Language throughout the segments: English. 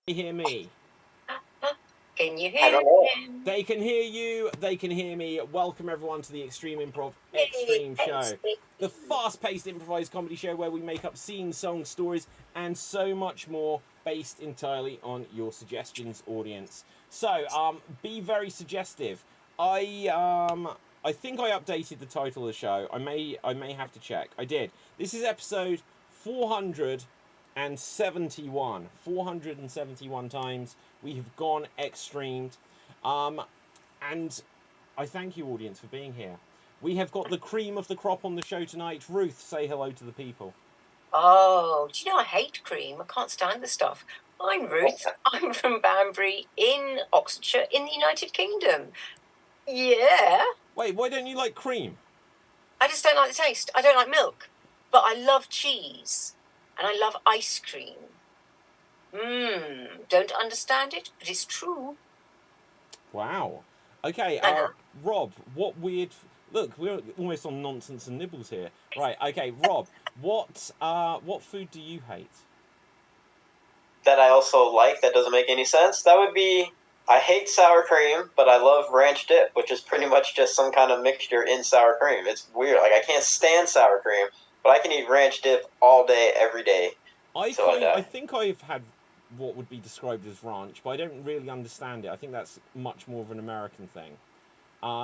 you hear me? Can you hear him? They can hear you. They can hear me. Welcome everyone to the Extreme Improv Xstreamed show, the fast-paced improvised comedy show where we make up scenes, songs, stories, and so much more based entirely on your suggestions, audience. So, be very suggestive. I think I updated the title of the show. I may have to check. I did. This is episode 471. 471 times we have gone extremed. And I thank you, audience, for being here. We have got the cream of the crop on the show tonight. Ruth, say hello to the people. Oh, do you know I hate cream? I can't stand the stuff. I'm Ruth. I'm from Banbury in Oxfordshire in the United Kingdom. Yeah. Wait, why don't you like cream? I just don't like the taste. I don't like milk. But I love cheese. And I love ice cream. Don't understand it, but it's true. Wow. Okay, Rob, what weird... Look, we're almost on nonsense and nibbles here. Right, okay, Rob, what food do you hate? That I also like, that doesn't make any sense, that would be... I hate sour cream, but I love ranch dip, which is pretty much just some kind of mixture in sour cream. It's weird. Like, I can't stand sour cream, but I can eat ranch dip all day, every day. I think I've had what would be described as ranch, but I don't really understand it. I think that's much more of an American thing.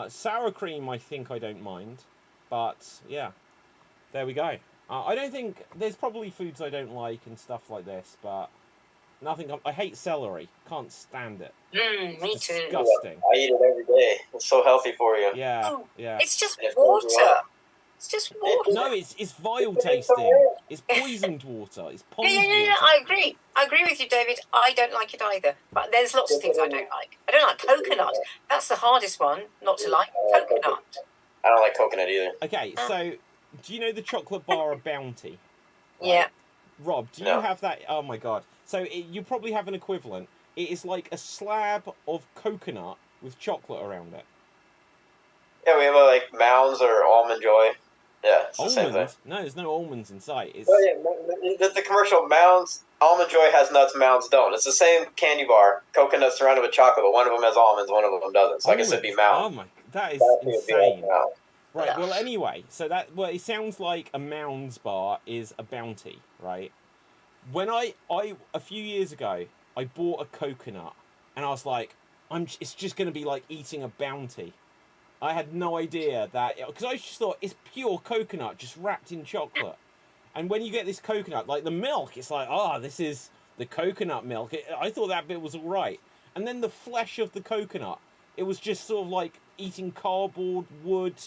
Sour cream, I think I don't mind, but yeah, there we go. I don't think there's probably foods I don't like and stuff like this, but nothing. I hate celery. Can't stand it. Me too. Disgusting. I eat it every day. It's so healthy for you. Yeah, yeah. It's just water. It's just water. No, it's vile tasting. It's poisoned water. It's pond water. Yeah, I agree. I agree with you, David. I don't like it either. But there's lots of things I don't like. I don't like coconut. That's the hardest one not to like. Coconut. I don't like coconut either. Okay, so do you know the chocolate bar of Bounty? Right? Yeah. Rob, do you have that? Oh my god. So you probably have an equivalent. It is like a slab of coconut with chocolate around it. Yeah, we have like Mounds or Almond Joy. Yeah, it's the same thing. No, there's no almonds in sight. It's... Oh yeah, the commercial Mounds, Almond Joy has nuts, Mounds don't. It's the same candy bar, coconut surrounded with chocolate, but one of them has almonds, one of them doesn't. So I guess it'd be Mound. Oh my, that is insane. Right, well anyway, so it sounds like a Mounds bar is a Bounty, right? When I a few years ago, I bought a coconut, and I was like, it's just going to be like eating a Bounty. I had no idea that, because I just thought it's pure coconut just wrapped in chocolate. And when you get this coconut, like the milk, it's like, this is the coconut milk. I thought that bit was all right. And then the flesh of the coconut, it was just sort of like eating cardboard, wood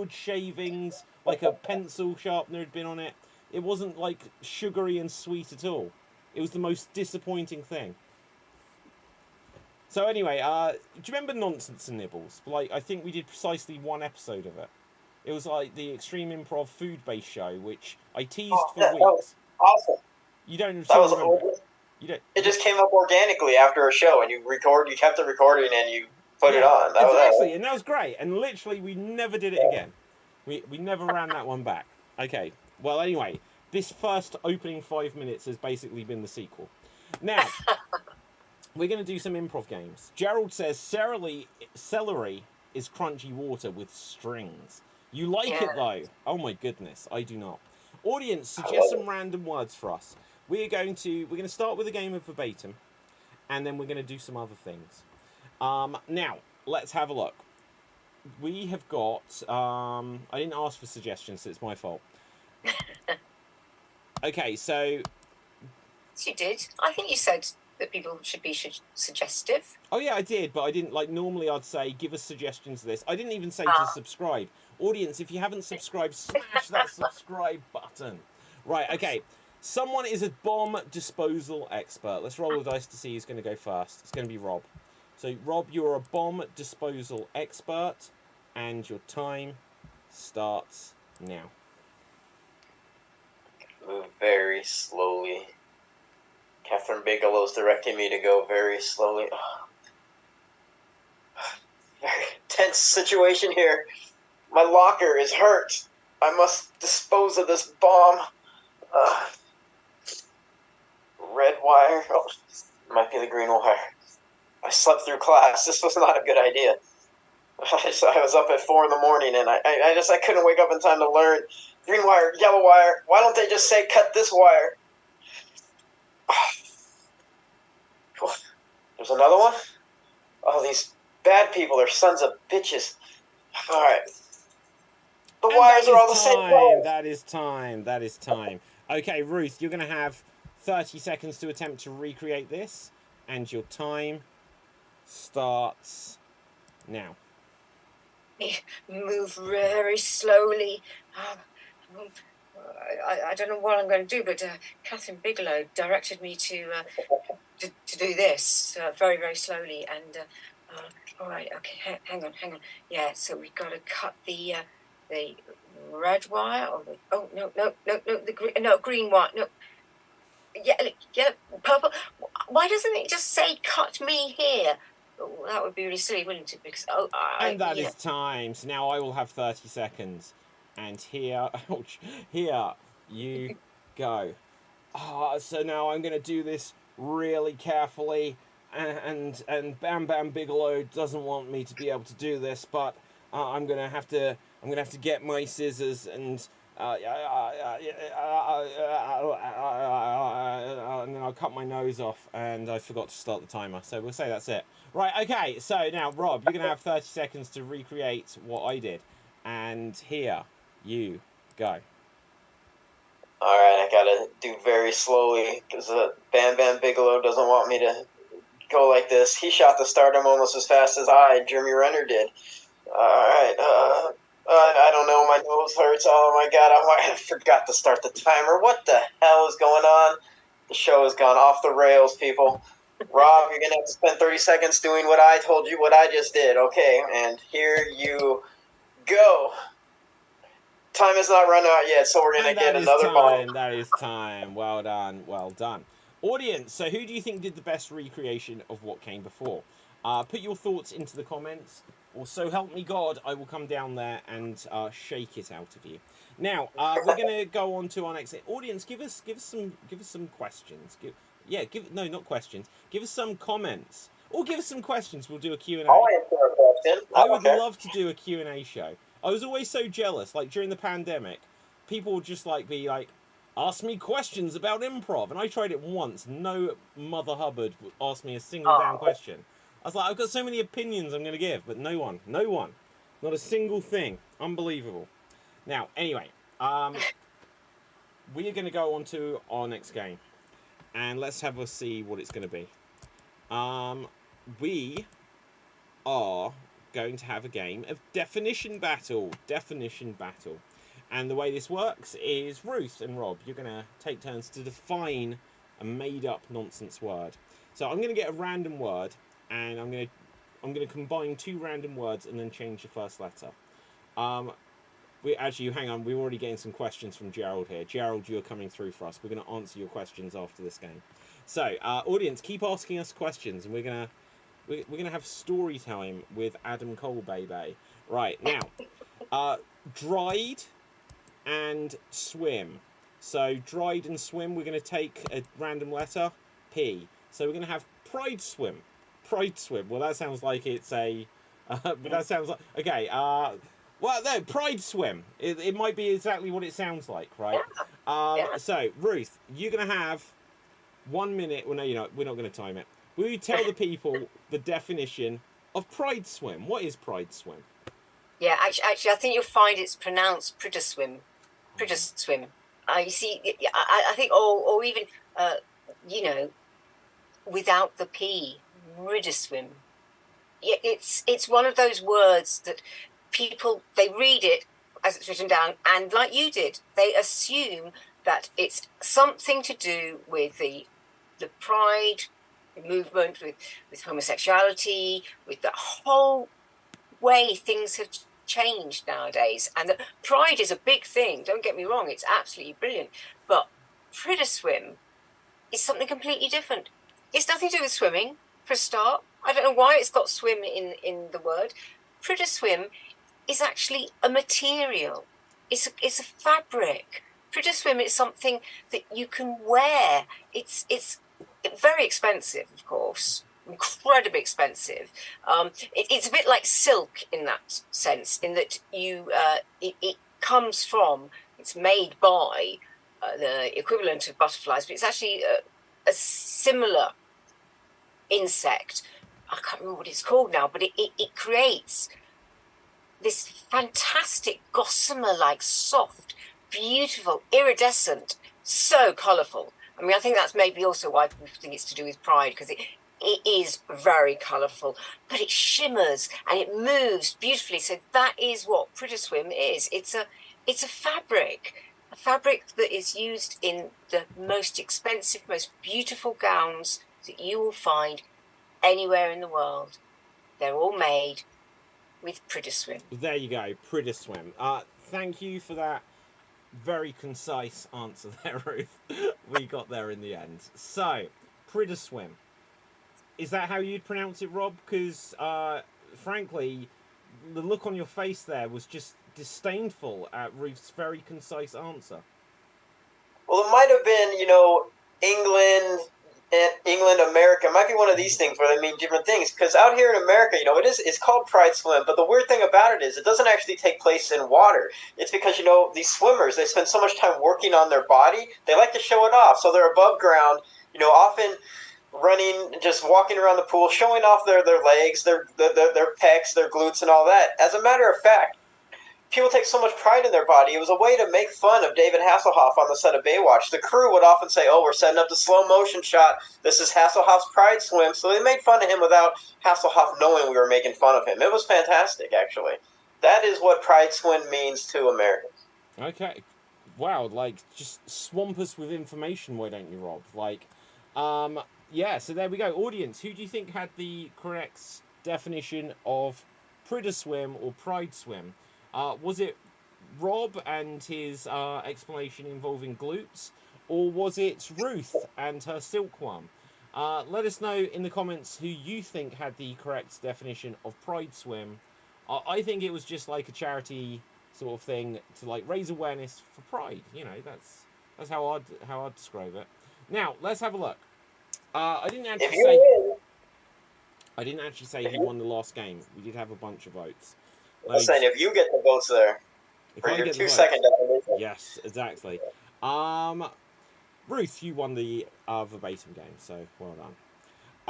shavings, like a pencil sharpener had been on it. It wasn't like sugary and sweet at all. It was the most disappointing thing. So anyway, do you remember Nonsense and Nibbles? Like, I think we did precisely one episode of it. It was like the Extreme Improv food-based show, which I teased for weeks. That was awesome. You don't remember it? You don't. It just came up organically after a show, and you kept it recording, and you put it on. And that was great. And literally, we never did it again. We never ran that one back. Okay. Well, anyway, this first opening 5 minutes has basically been the sequel. Now, we're going to do some improv games. Gerald says celery is crunchy water with strings. You like it, though? Oh, my goodness. I do not. Audience, suggest some random words for us. We're going to start with a game of verbatim, and then we're going to do some other things. Now, let's have a look. We have got... I didn't ask for suggestions, so it's my fault. Okay, so... Yes, you did. I think you said that people should be suggestive. Oh, yeah, I did, but I didn't, normally I'd say, give us suggestions of this. I didn't even say to subscribe. Audience, if you haven't subscribed, smash that subscribe button. Right, okay. Someone is a bomb disposal expert. Let's roll the dice to see who's going to go first. It's going to be Rob. So, Rob, you're a bomb disposal expert, and your time starts now. Move very slowly. Catherine Bigelow's directing me to go very slowly. Very tense situation here. My locker is hurt. I must dispose of this bomb. Red wire. Oh, it might be the green wire. I slept through class. This was not a good idea. I was up at 4 in the morning, and I couldn't wake up in time to learn. Green wire, yellow wire. Why don't they just say cut this wire? There's another one? Oh, these bad people are sons of bitches. All right. The wires are all the same color. That is time. That is time. Okay, Ruth, you're going to have 30 seconds to attempt to recreate this, and your time starts now. Move very slowly. I don't know what I'm going to do, but Catherine Bigelow directed me to do this very, very slowly. And all right, okay, hang on. Yeah, so we've got to cut the red wire. Or the green wire. No, yeah, purple. Why doesn't it just say "cut me here"? Oh, that would be really silly, wouldn't it? Because and that is time. So now I will have 30 seconds, and here, ouch, here you go. So now I'm going to do this really carefully, and Bam Bam Bigelow doesn't want me to be able to do this, but I'm going to have to get my scissors and then I'll cut my nose off, and I forgot to start the timer, so we'll say that's it. Right, okay, so now, Rob, you're going to have 30 seconds to recreate what I did, and here you go. Alright, I gotta do very slowly, because Bam Bam Bigelow doesn't want me to go like this. He shot the stardom almost as fast as Jeremy Renner did. Alright, I don't know, my nose hurts. Oh my god, I forgot to start the timer. What the hell is going on? The show has gone off the rails, people. Rob, you're going to have to spend 30 seconds doing what I told you, what I just did. Okay, and here you go. Time has not run out yet, so we're going to get another ball. That is time. Well done, well done. Audience, so who do you think did the best recreation of what came before? Put your thoughts into the comments, or so help me God, I will come down there and shake it out of you. Now, we're going to go on to our next audience. Give us some questions. Not questions. Give us some comments, or give us some questions. We'll do a Q&A. I'll answer a question. I would love to do a Q&A show. I was always so jealous. Like during the pandemic, people would just be like, ask me questions about improv, and I tried it once. No Mother Hubbard asked me a single damn question. I was like, I've got so many opinions I'm going to give, but no one, not a single thing. Unbelievable. Now, anyway, we are going to go on to our next game, and let's have a see what it's going to be. We are going to have a game of definition battle. And the way this works is Ruth and Rob, you're going to take turns to define a made-up nonsense word. So I'm going to get a random word, and I'm going to combine two random words and then change the first letter. Hang on, we're already getting some questions from Gerald here. Gerald, you're coming through for us. We're going to answer your questions after this game. So, audience, keep asking us questions, and we're gonna have story time with Adam Cole, baby. Right now, dried and swim. So dried and swim. We're gonna take a random letter, P. So we're gonna have pride swim. Well, that sounds like it's a. But that sounds like okay. Well, no, pride swim. It might be exactly what it sounds like, right? So Ruth, you're gonna have 1 minute. Well, no, you're not. We're not gonna time it. Will you tell the people the definition of pride swim? What is pride swim? Yeah, actually, I think you'll find it's pronounced Pritter swim. You see, I think, or even, without the P, Ridder swim. Yeah, it's one of those words that people, they read it as it's written down, and like you did, they assume that it's something to do with the pride movement, with homosexuality, with the whole way things have changed nowadays, and that pride is a big thing. Don't get me wrong, it's absolutely brilliant, but Pritter swim is something completely different. It's nothing to do with swimming, for a start. I don't know why it's got swim in the word. Pritter swim is actually a material. It's a fabric. Pritter swim is something that you can wear. It's very expensive, of course, incredibly expensive. It's a bit like silk in that sense, in that it comes from, it's made by the equivalent of butterflies, but it's actually a similar insect. I can't remember what it's called now, but it creates this fantastic gossamer-like, soft, beautiful, iridescent, so colourful. I mean, I think that's maybe also why people think it's to do with pride, because it is very colourful, but it shimmers and it moves beautifully. So that is what Swim is. It's a fabric that is used in the most expensive, most beautiful gowns that you will find anywhere in the world. They're all made with Swim. There you go, Swim. Thank you for that very concise answer there, Ruth. We got there in the end. So, Swim. Is that how you'd pronounce it, Rob? Because, frankly, the look on your face there was just disdainful at Ruth's very concise answer. Well, it might have been, England, America. It might be one of these things where they mean different things. Because out here in America, it's called Pride Swim. But the weird thing about it is it doesn't actually take place in water. It's because, these swimmers, they spend so much time working on their body, they like to show it off. So they're above ground, often running, just walking around the pool, showing off their legs, their pecs, their glutes, and all that. As a matter of fact, people take so much pride in their body. It was a way to make fun of David Hasselhoff on the set of Baywatch. The crew would often say, "Oh, we're setting up the slow motion shot. This is Hasselhoff's Pride Swim." So they made fun of him without Hasselhoff knowing we were making fun of him. It was fantastic, actually. That is what Pride Swim means to Americans. Okay. Wow, just swamp us with information, why don't you, Rob? Yeah, so there we go. Audience, who do you think had the correct definition of Swim or Pride Swim? Was it Rob and his explanation involving glutes, or was it Ruth and her silkworm? Let us know in the comments who you think had the correct definition of Pride Swim. I think it was just like a charity sort of thing to raise awareness for pride. That's how I'd describe it. Now let's have a look. I didn't actually say who won the last game. We did have a bunch of votes. I'm saying if you get the votes there, for your 2-second definition. Yes, exactly. Ruth, you won the verbatim game, so well done.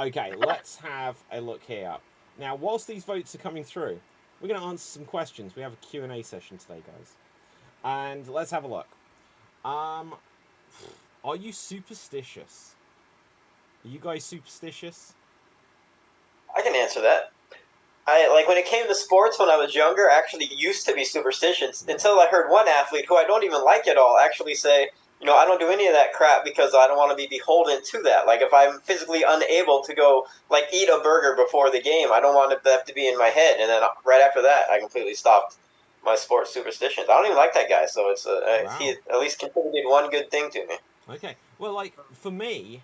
Okay, let's have a look here. Now, whilst these votes are coming through, we're going to answer some questions. We have a Q&A session today, guys. And let's have a look. Are you superstitious? Are you guys superstitious? I can answer that. When it came to sports when I was younger, I actually used to be superstitious until I heard one athlete who I don't even like at all actually say, I don't do any of that crap because I don't want to be beholden to that. If I'm physically unable to go, eat a burger before the game, I don't want that to be in my head. And then right after that, I completely stopped my sports superstitions. I don't even like that guy, so it's wow. He at least contributed one good thing to me. Okay. Well, for me,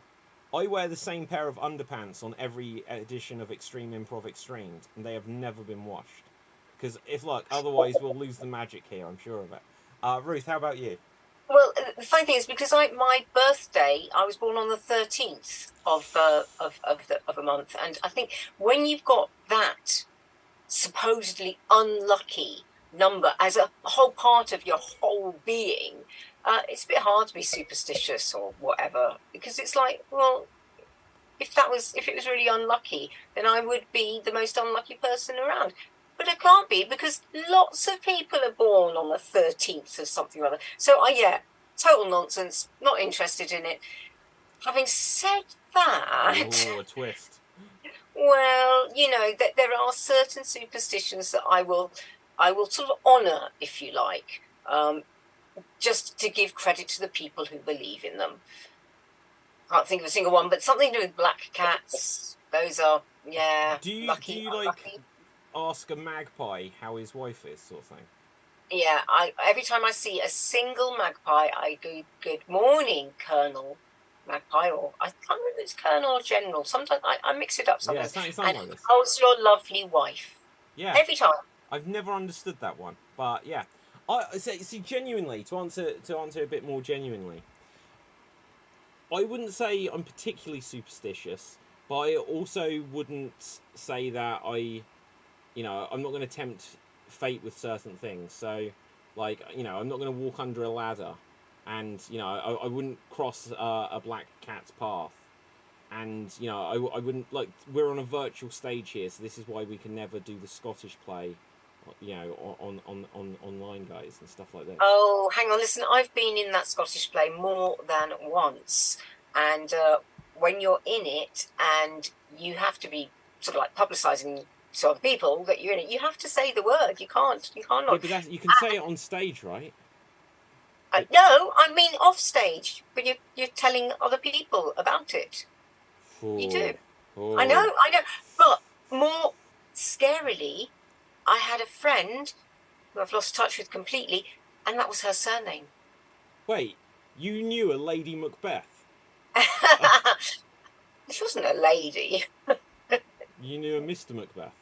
I wear the same pair of underpants on every edition of Extreme Improv Xstreamed, and they have never been washed. Because otherwise we'll lose the magic here, I'm sure of it. Ruth, how about you? Well, the funny thing is, because my birthday, I was born on the 13th of a month, and I think when you've got that supposedly unlucky number as a whole part of your whole being, it's a bit hard to be superstitious or whatever, because it's if it was really unlucky, then I would be the most unlucky person around. But it can't be, because lots of people are born on the 13th or something or other. So, total nonsense. Not interested in it. Having said that... Oh, a twist. Well, there are certain superstitions that I will sort of honour, if you like, just to give credit to the people who believe in them. Can't think of a single one, but something to do with black cats. Those are, Do you unlucky. Ask a magpie how his wife is, sort of thing? Yeah, every time I see a single magpie, I go, "Good morning, Colonel Magpie," or I can't remember if it's Colonel or General. Sometimes I mix it up sometimes. Yeah, it's and like this. how's your lovely wife? Yeah. Every time. I've never understood that one, but yeah. See, genuinely, to answer a bit more genuinely, I wouldn't say I'm particularly superstitious, but I also wouldn't say that I'm not going to tempt fate with certain things. So, like, I'm not going to walk under a ladder, and I wouldn't cross a black cat's path, and I wouldn't, like, we're on a virtual stage here, so this is why we can never do the Scottish play, on online, guys, and stuff like this. Oh, hang on, listen, I've been in that Scottish play more than once, and when you're in it and you have to be sort of like publicising to other people that you're in it, you have to say the word. You can't Yeah, not. but you can say it on stage, right? No, I mean off stage, when you're telling other people about it. Ooh. You do. Ooh. I know. But more scarily, I had a friend who I've lost touch with completely, and that was her surname. Wait, you knew a Lady Macbeth? She wasn't a lady. You knew a Mr. Macbeth?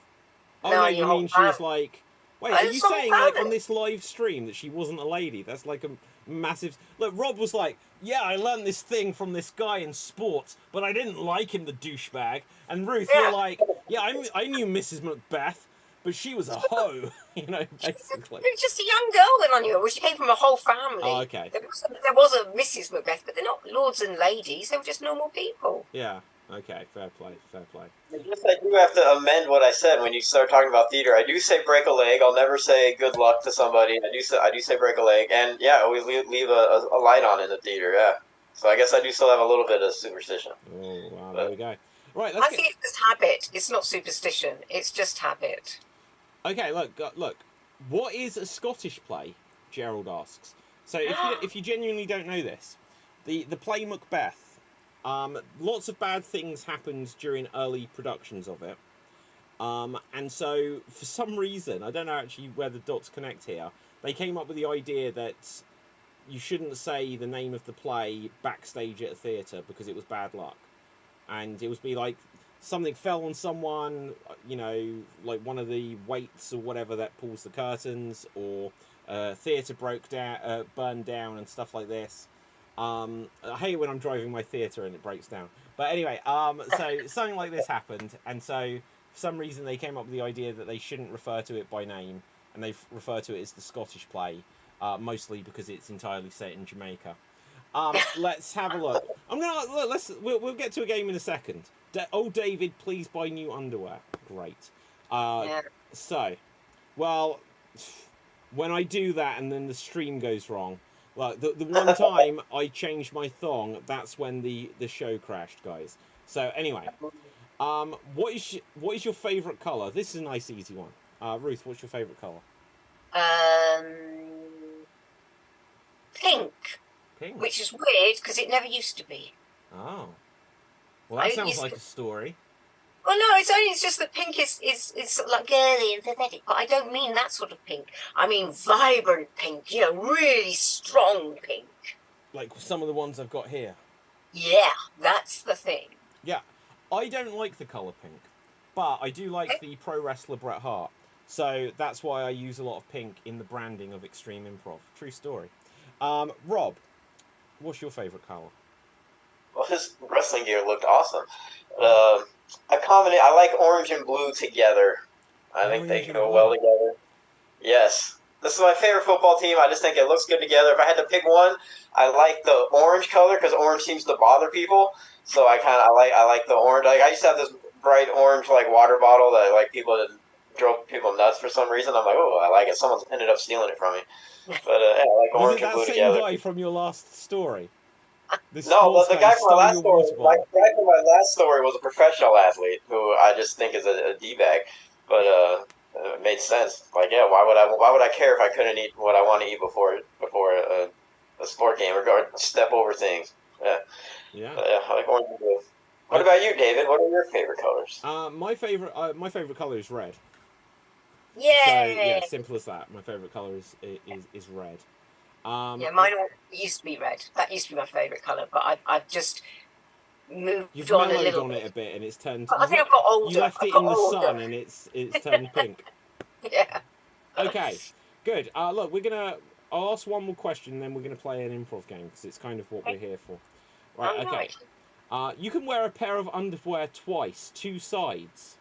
Oh, No, no, you mean she was like... Wait, are you saying, like, on this live stream that she wasn't a lady? That's like a massive... Look, Rob was like, yeah, I learned this thing from this guy in sports, but I didn't like him, the douchebag. And Ruth, you're like, yeah, I knew Mrs. Macbeth, but she was a hoe, basically. She was just a young girl then I knew her. Well, she came from a whole family. Oh, okay. There was a Mrs. Macbeth, but they're not lords and ladies. They were just normal people. Yeah. Okay, fair play. I guess I do have to amend what I said when you start talking about theater. I do say break a leg. I'll never say good luck to somebody. I do say break a leg, and yeah, we leave a light on in the theater. Yeah, so I guess I do still have a little bit of superstition. Oh wow, there we go. Right, I think it's just habit. It's not superstition. It's just habit. Okay, look. What is a Scottish play? Gerald asks. So if you genuinely don't know this, the play Macbeth. Lots of bad things happened during early productions of it. And so, for some reason, I don't know actually where the dots connect here, they came up with the idea that you shouldn't say the name of the play backstage at a theatre because it was bad luck. And it would be like, something fell on someone, like one of the weights or whatever that pulls the curtains, or theatre burned down and stuff like this. I hate it when I'm driving my theatre and it breaks down. But anyway, so something like this happened, and so for some reason they came up with the idea that they shouldn't refer to it by name, and they refer to it as the Scottish play, mostly because it's entirely set in Jamaica. Let's have a look. We'll get to a game in a second. David, please buy new underwear. Great. So, well, when I do that and then the stream goes wrong. Like the one time I changed my thong, that's when the show crashed, guys. So anyway, what is your favourite colour? This is a nice easy one. Ruth, what's your favourite colour? Pink. Pink. Which is weird because it never used to be. Oh. Well, that sounds like a story. Well, no, it's just that pink is sort of like girly and pathetic, but I don't mean that sort of pink. I mean vibrant pink, really strong pink. Like some of the ones I've got here. Yeah, that's the thing. Yeah, I don't like the colour pink, but I do like the pro wrestler Bret Hart. So that's why I use a lot of pink in the branding of Extreme Improv. True story. Rob, what's your favourite colour? Well, his wrestling gear looked awesome. I like orange and blue together. I think they go well together. Yes. This is my favorite football team. I just think it looks good together. If I had to pick one, I like the orange color because orange seems to bother people. So I like the orange. Like I used to have this bright orange water bottle that people drove people nuts for some reason. I'm like, oh, I like it. Someone's ended up stealing it from me. But I like orange and blue together. Was it that same guy from your last story? The guy from my last story was a professional athlete who I just think is a d-bag, but it made sense. Like, yeah, why would I care if I couldn't eat what I want to eat before a sport game or step over things? Yeah. I like orange and blue. What about you, David? What are your favorite colors? My favorite color is red. Yeah. So yeah, simple as that. My favorite color is red. Mine used to be red. That used to be my favourite colour, but I've just moved You've on a mellowed little on bit. it a bit, and it's turned. But I think I've got older. You left it in the sun, and it's turned pink. Yeah. Okay, good. Look, I'll ask one more question, and then we're gonna play an improv game because it's kind of what we're here for. Right. Oh, Okay. right. You can wear a pair of underwear twice, 2 sides.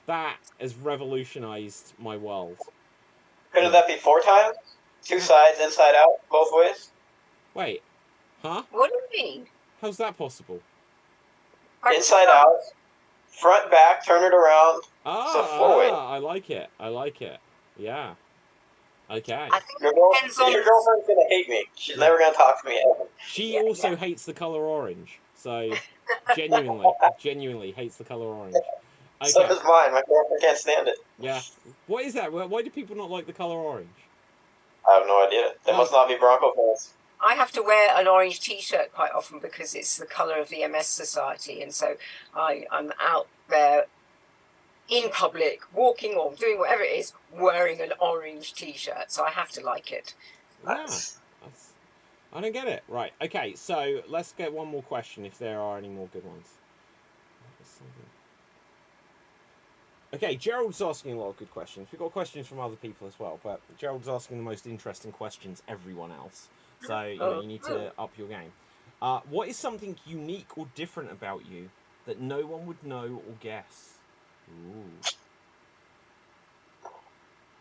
That has revolutionized my world. Couldn't that be 4 times? 2 sides, inside out, both ways? Wait. Huh? What do you mean? How's that possible? Inside out, front, back, turn it around. So 4 ways. I like it. I like it. Yeah. Okay. I think it depends on... Your girlfriend's going to hate me. She's never going to talk to me ever. She also hates the colour orange. So, genuinely hates the colour orange. Okay. So does mine. My girlfriend can't stand it. Yeah. What is that? Why do people not like the colour orange? I have no idea. They must not be Bronco fans. I have to wear an orange T-shirt quite often because it's the colour of the MS Society, and so I'm out there in public, walking or doing whatever it is, wearing an orange T-shirt, so I have to like it. Yeah. I don't get it. Right. Okay. So let's get one more question, if there are any more good ones. Okay, Gerald's asking a lot of good questions. We've got questions from other people as well, but Gerald's asking the most interesting questions everyone else. So, you need to up your game. What is something unique or different about you that no one would know or guess? Ooh.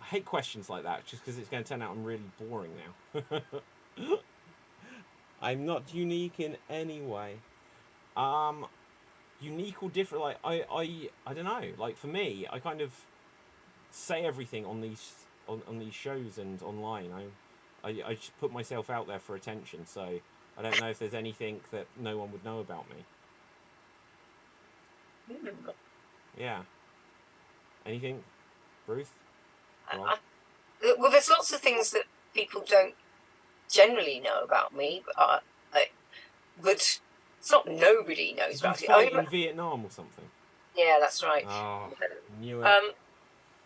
I hate questions like that, just because it's going to turn out I'm really boring now. I'm not unique in any way. Unique or different, like I don't know. Like for me, I kind of say everything on these shows and online. I just put myself out there for attention. So I don't know if there's anything that no one would know about me. Yeah. Anything, Ruth? Well, there's lots of things that people don't generally know about me, but it's not nobody knows about it. Did you fight in Vietnam or something? Yeah, that's right. Oh, knew it.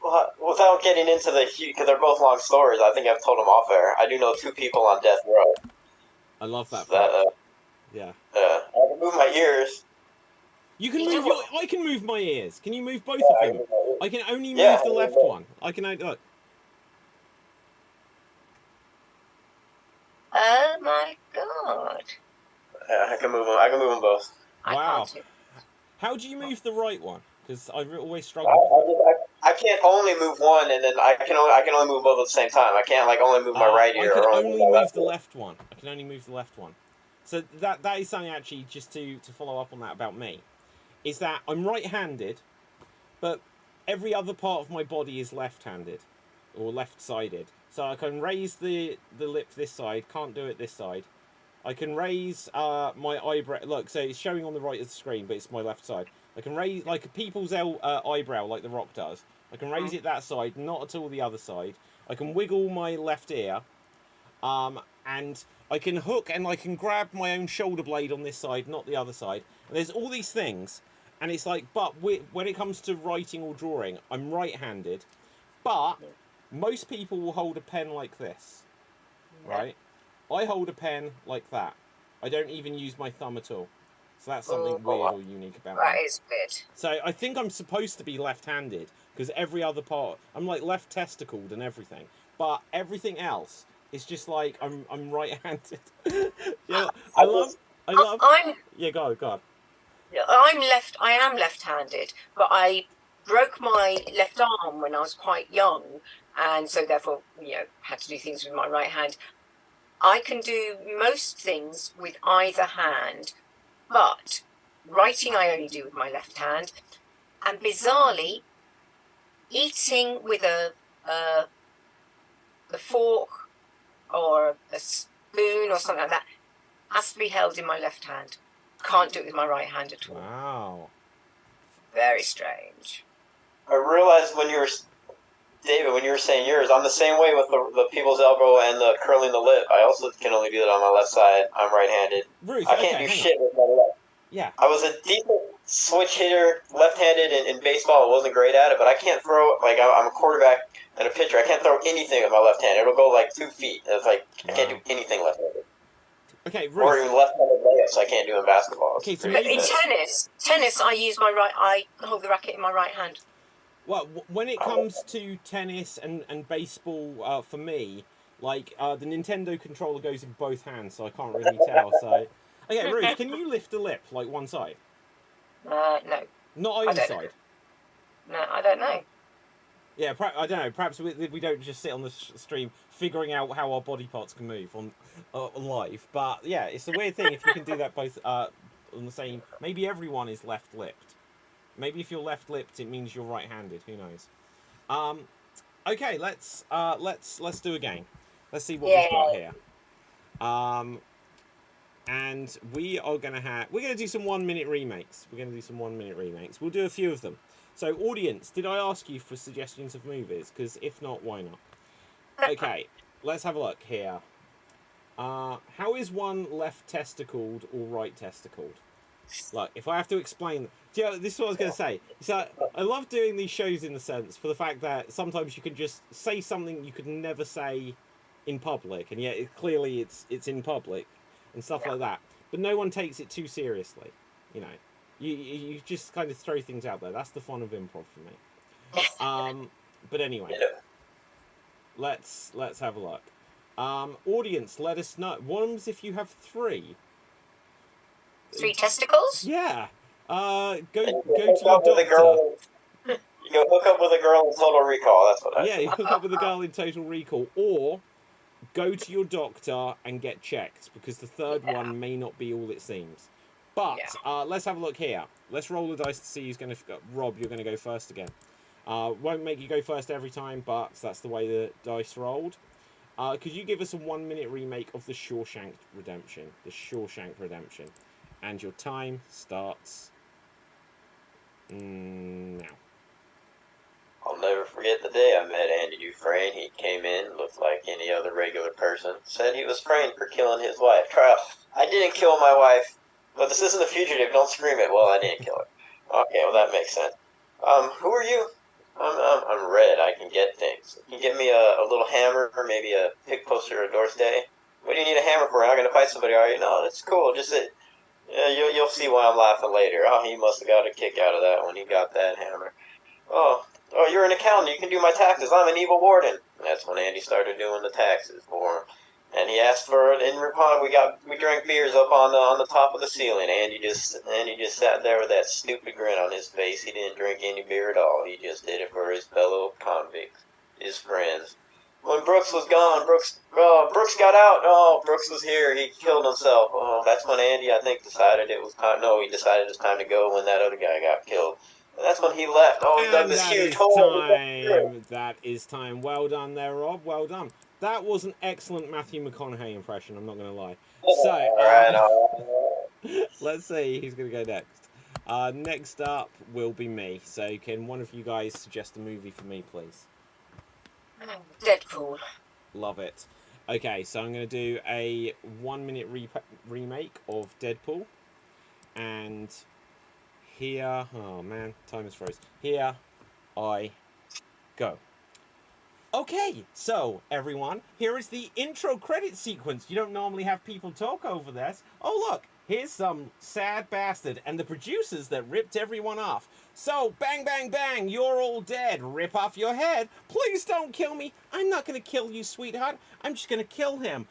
Well, without getting into the because they're both long stories, I think I've told them off air. I do know 2 people on death row. I love that. Yeah. I can move my ears. You can move your. I can move my ears. Can you move both of them? I can only move the left one. I can only look. Oh my god! Yeah, I can move them. I can move them both. Wow. How do you move the right one? Because I always struggle. I can't only move one, and then I can only move both at the same time. I can't only move my right ear. I can or only move the left one. I can only move the left one. So that is something actually, just to follow up on that about me, is that I'm right-handed, but every other part of my body is left-handed or left-sided. So I can raise the lip this side, can't do it this side. I can raise my eyebrow. Look, so it's showing on the right of the screen, but it's my left side. I can raise like a people's eyebrow, like The Rock does. I can raise it that side, not at all the other side. I can wiggle my left ear, and I can hook and I can grab my own shoulder blade on this side, not the other side. And there's all these things, and it's like, but when it comes to writing or drawing, I'm right-handed, but most people will hold a pen like this, right? I hold a pen like that. I don't even use my thumb at all. So that's something weird or unique about me. That is weird. So I think I'm supposed to be left-handed, because every other part, I'm like left testicled and everything. But everything else is just like I'm right-handed. Yeah, I love. Yeah, go on. I am left-handed, but I broke my left arm when I was quite young, and so therefore, had to do things with my right hand. I can do most things with either hand, but writing I only do with my left hand, and bizarrely, eating with a fork or a spoon or something like that has to be held in my left hand. Can't do it with my right hand at all. Wow. Very strange. I realized David, when you were saying yours, I'm the same way with the people's elbow and the curling the lip. I also can only do that on my left side. I'm right-handed. Ruth, I can't do shit with my left. Yeah. I was a decent switch hitter, left-handed in baseball. I wasn't great at it, but I can't throw, I'm a quarterback and a pitcher. I can't throw anything with my left hand. It'll go 2 feet. It's I can't do anything left-handed. Okay, Ruth. Or even left-handed layups I can't do in basketball. Okay, so but in tennis, I use I hold the racket in my right hand. Well, when it comes to tennis and baseball, for me, the Nintendo controller goes in both hands, so I can't really tell. So Okay, Ruth, can you lift a lip, like one side? No. Not either side? No, I don't know. Yeah, I don't know. Perhaps we don't just sit on the stream figuring out how our body parts can move on live. But yeah, it's a weird thing if you can do that both on the same. Maybe everyone is left-lipped. Maybe if you're left-lipped, it means you're right-handed. Who knows? Okay, let's do a game. Let's see what we've got here. And we're gonna do some 1 minute remakes. We'll do a few of them. So, audience, did I ask you for suggestions of movies? Because if not, why not? Okay, let's have a look here. How is one left testicled or right testicled? Look, if I have to explain... this is what I was going to say. So, I love doing these shows in the sense for the fact that sometimes you can just say something you could never say in public, and yet clearly it's in public and stuff like that. But no one takes it too seriously, you know. You just kind of throw things out there. That's the fun of improv for me. But anyway, let's have a look. Audience, let us know. Ones if you have 3. 3 testicles? Yeah. Go to your doctor. You go hook up with a girl in Total Recall. That's what I. Yeah, you hook up with a girl in Total Recall, or go to your doctor and get checked because the third one may not be all it seems. But let's have a look here. Let's roll the dice to see who's going to... Rob, you're going to go first again. Won't make you go first every time, but that's the way the dice rolled. Could you give us a 1 minute remake of The Shawshank Redemption? The Shawshank Redemption. And your time starts... now. I'll never forget the day I met Andy Dufresne. He came in, looked like any other regular person, said he was framed for killing his wife. I didn't kill my wife. But this isn't a fugitive, don't scream it. Well, I didn't kill her. Okay, well that makes sense. Who are you? I'm red, I can get things. You give me a little hammer, or maybe a pick poster or a doorstay? What do you need a hammer for? You're not going to fight somebody, are you? No, that's cool, just it. You'll see why I'm laughing later. Oh, he must have got a kick out of that when he got that hammer. Oh, you're an accountant, you can do my taxes. I'm an evil warden. That's when Andy started doing the taxes for him. And he asked for it in reply. We drank beers up on the top of the ceiling. Andy just sat there with that stupid grin on his face. He didn't drink any beer at all. He just did it for his fellow convicts, his friends. When Brooks was gone, Brooks got out. Oh, Brooks was here. He killed himself. Oh, that's when Andy, I think, decided it was time. No, he decided it was time to go when that other guy got killed. And that's when he left. Oh, he dug this huge hole. That is time. Well done there, Rob. Well done. That was an excellent Matthew McConaughey impression, I'm not going to lie. So, let's see who's going to go next. Next up will be me. So, can one of you guys suggest a movie for me, please? Deadpool. Love it. Okay, so I'm going to do a 1 minute remake of Deadpool. And here... Oh, man, time is froze. Here I go. Okay, so, everyone, here is the intro credit sequence. You don't normally have people talk over this. Oh, look, here's some sad bastard and the producers that ripped everyone off. So, bang, bang, bang, you're all dead. Rip off your head. Please don't kill me. I'm not going to kill you, sweetheart. I'm just going to kill him.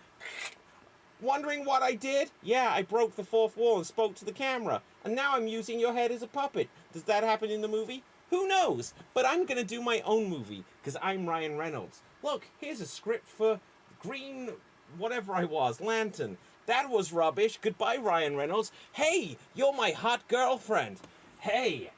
Wondering what I did? Yeah, I broke the fourth wall and spoke to the camera. And now I'm using your head as a puppet. Does that happen in the movie? Who knows? But I'm going to do my own movie, because I'm Ryan Reynolds. Look, here's a script for Green... whatever I was, Lantern. That was rubbish. Goodbye, Ryan Reynolds. Hey, you're my hot girlfriend. Hey,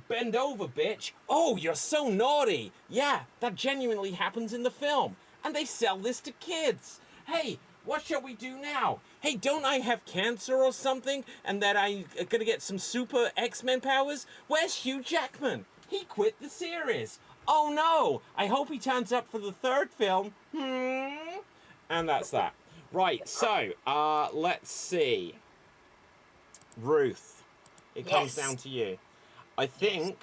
bend over, bitch. Oh, you're so naughty. Yeah, that genuinely happens in the film. And they sell this to kids. Hey, what shall we do now? Hey, don't I have cancer or something? And that I'm gonna get some super X-Men powers? Where's Hugh Jackman? He quit the series. Oh no, I hope he turns up for the third film. And that's that. Right, so, let's see. Ruth, it comes down to you. I think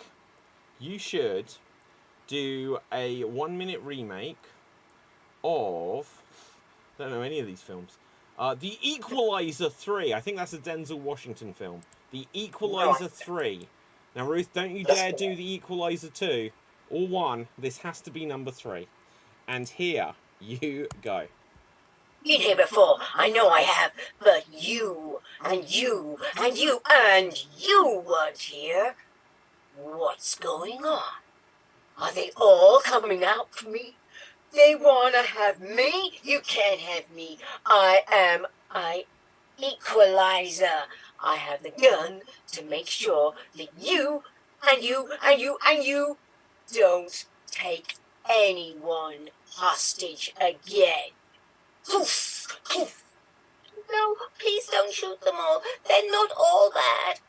you should do a 1 minute remake of... I don't know any of these films. The Equalizer 3. I think that's a Denzel Washington film. The Equalizer 3. Now, Ruth, don't you dare do The Equalizer 2 or 1. This has to be number 3. And here you go. been here before. I know I have. But you, and you, and you, and you weren't here. What's going on? Are they all coming out for me? They want to have me? You can't have me. I equalizer. I have the gun to make sure that you, and you, and you, and you don't take anyone hostage again. Poof, poof. No, please don't shoot them all. They're not all bad.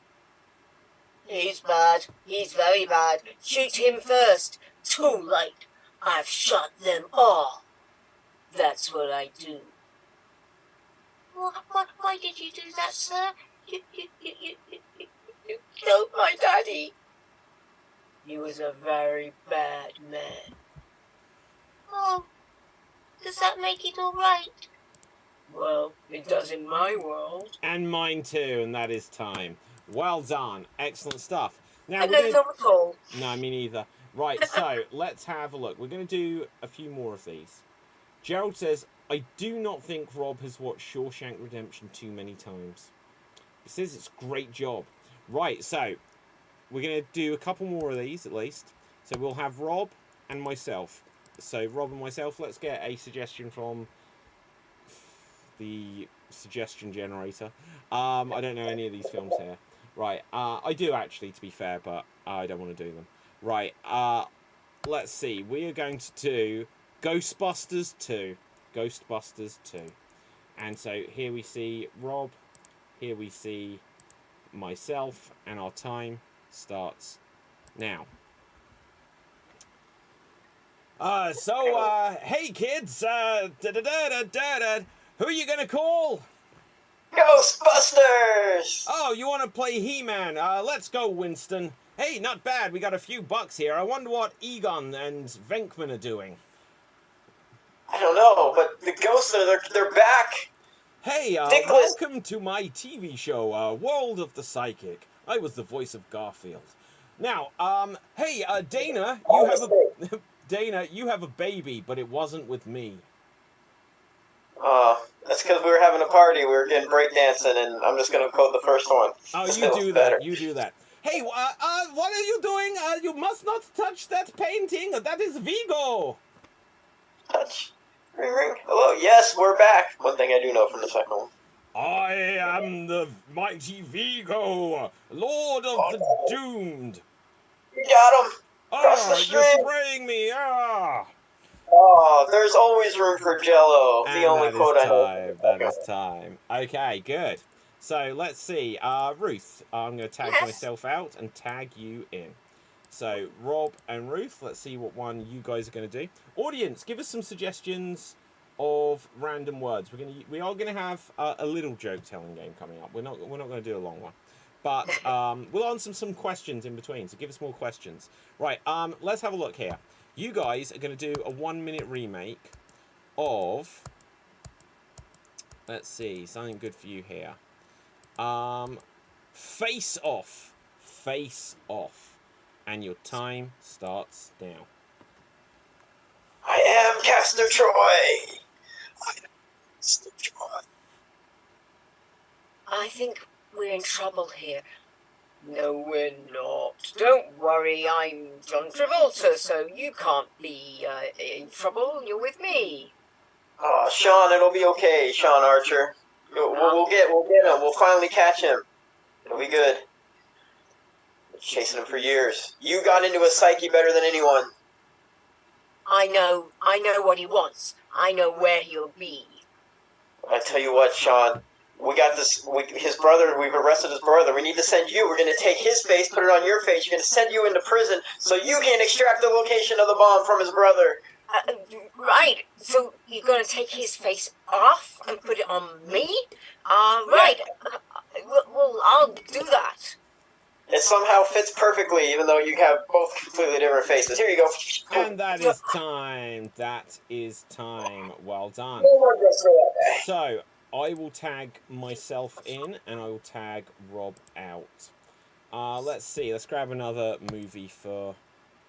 He's bad. He's very bad. Shoot him first. Too late. I've shot them all. That's what I do. Why did you do that, sir? You killed my daddy. He was a very bad man. Oh, does that make it all right? Well, it does in my world. And mine too, and that is time. Well done. Excellent stuff. Now I've never filmed a call. No, me neither. Right, so let's have a look. We're going to do a few more of these. Gerald says, I do not think Rob has watched Shawshank Redemption too many times. He says it's a great job. Right, so we're going to do a couple more of these at least. So we'll have Rob and myself. So Rob and myself, let's get a suggestion from the suggestion generator. I don't know any of these films here. Right, I do actually, to be fair, but I don't want to do them. Right, let's see. We are going to do Ghostbusters 2. Ghostbusters 2. And so here we see Rob, here we see myself, and our time starts now. Hey kids, who are you gonna call? Ghostbusters! Oh, you want to play He-Man? Let's go, Winston. Hey, not bad. We got a few bucks here. I wonder what Egon and Venkman are doing. I don't know, but the ghosts they're back. Hey, welcome to my TV show, World of the Psychic. I was the voice of Garfield. Now, hey, Dana, Dana, you have a baby, but it wasn't with me. That's because we were having a party. We were getting breakdancing, and I'm just gonna quote the first one. Oh, you do that. You do that. Hey, what are you doing? You must not touch that painting. That is Vigo. Touch. Ring, ring. Hello. Yes, we're back. One thing I do know from the second one. I am the mighty Vigo, Lord of the Doomed. You got him. Oh, you're spraying me. Ah. Oh, there's always room for Jello. And the only quote I know. That is time. Okay, good. So let's see. Ruth, I'm going to tag myself out and tag you in. So Rob and Ruth, let's see what one you guys are going to do. Audience, give us some suggestions of random words. We are going to have a little joke telling game coming up. We're not going to do a long one. But we'll answer some questions in between. So give us more questions. Right. Let's have a look here. You guys are going to do a 1-minute remake of, let's see, something good for you here. Face Off. Face Off. And your time starts now. I am Castor Troy. I think we're in trouble here. No, we're not. Don't worry, I'm John Travolta, so you can't be in trouble. You're with me. Oh, Sean, it'll be okay, Sean Archer. We'll get him. We'll finally catch him. It'll be good. Been chasing him for years. You got into his psyche better than anyone. I know what he wants. I know where he'll be. I tell you what, Sean. We got this. His brother. We've arrested his brother. We need to send you. We're going to take his face, put it on your face. You're going to send you into prison so you can extract the location of the bomb from his brother. Right. So you're going to take his face off and put it on me? Right. Well, I'll do that. It somehow fits perfectly, even though you have both completely different faces. Here you go. And that is time. That is time. Well done. So I will tag myself in, and I will tag Rob out. Let's see. Let's grab another movie for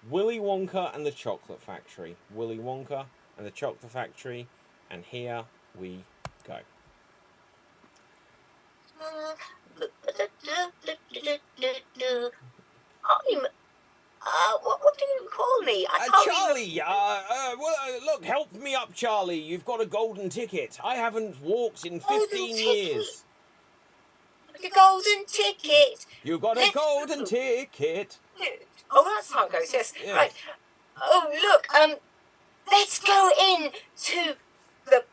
Willy Wonka and the Chocolate Factory. Willy Wonka and the Chocolate Factory. And here we Go. What do you call me? I can't Charlie, look, help me up, Charlie. You've got a golden ticket. I haven't walked in 15 years. The golden ticket. You got a golden ticket. Oh, that's how it goes, yes. Yes. Right. Oh, look, let's go in to the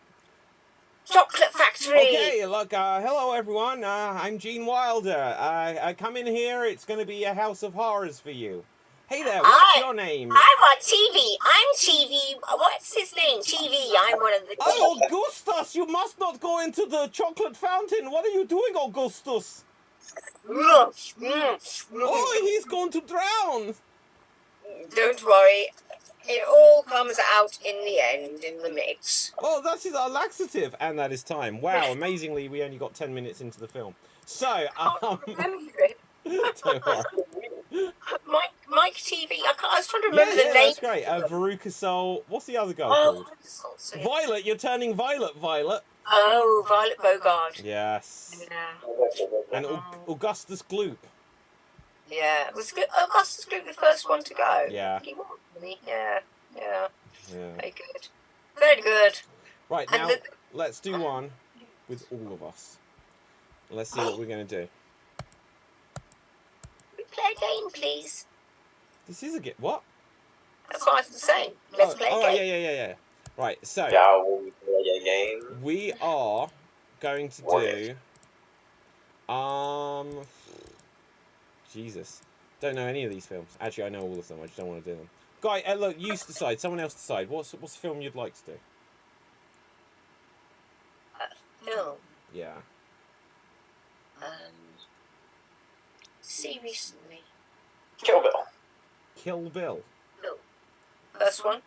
chocolate factory. Okay, look, hello everyone. I'm Gene Wilder. I come in here. It's going to be a house of horrors for you. Hey there, what's your name? I want TV. I'm TV. What's his name? TV. I'm one of the... Oh, Augustus, you must not go into the chocolate fountain. What are you doing, Augustus? Oh, he's going to drown. Don't worry. It all comes out in the end, in the mix. Oh, that is our laxative. And that is time. Wow, amazingly, we only got 10 minutes into the film. So, Remember it. don't worry. Mike TV. I was trying to remember the name. That's great. Veruca Sol. What's the other girl called? Violet. You're turning Violet. Oh, Violet Bogart. Yes. Yeah. And Augustus Gloop. Yeah. Was Augustus Gloop the first one to go? Yeah. He was, wasn't he? Yeah. Very good. Very good. Right, now let's do one with all of us. Let's see what we're going to do. Play a game, please. This is a game. What? That's what I was saying. Let's play a game. Yeah. Right, so Shall we play a game? we are going to do Jesus. Don't know any of these films. Actually, I know all of them. I just don't want to do them. Guy, look, you decide. Someone else decide. What's the film you'd like to do? Film. Yeah. See recently. Kill Bill. Kill Bill. No. First one.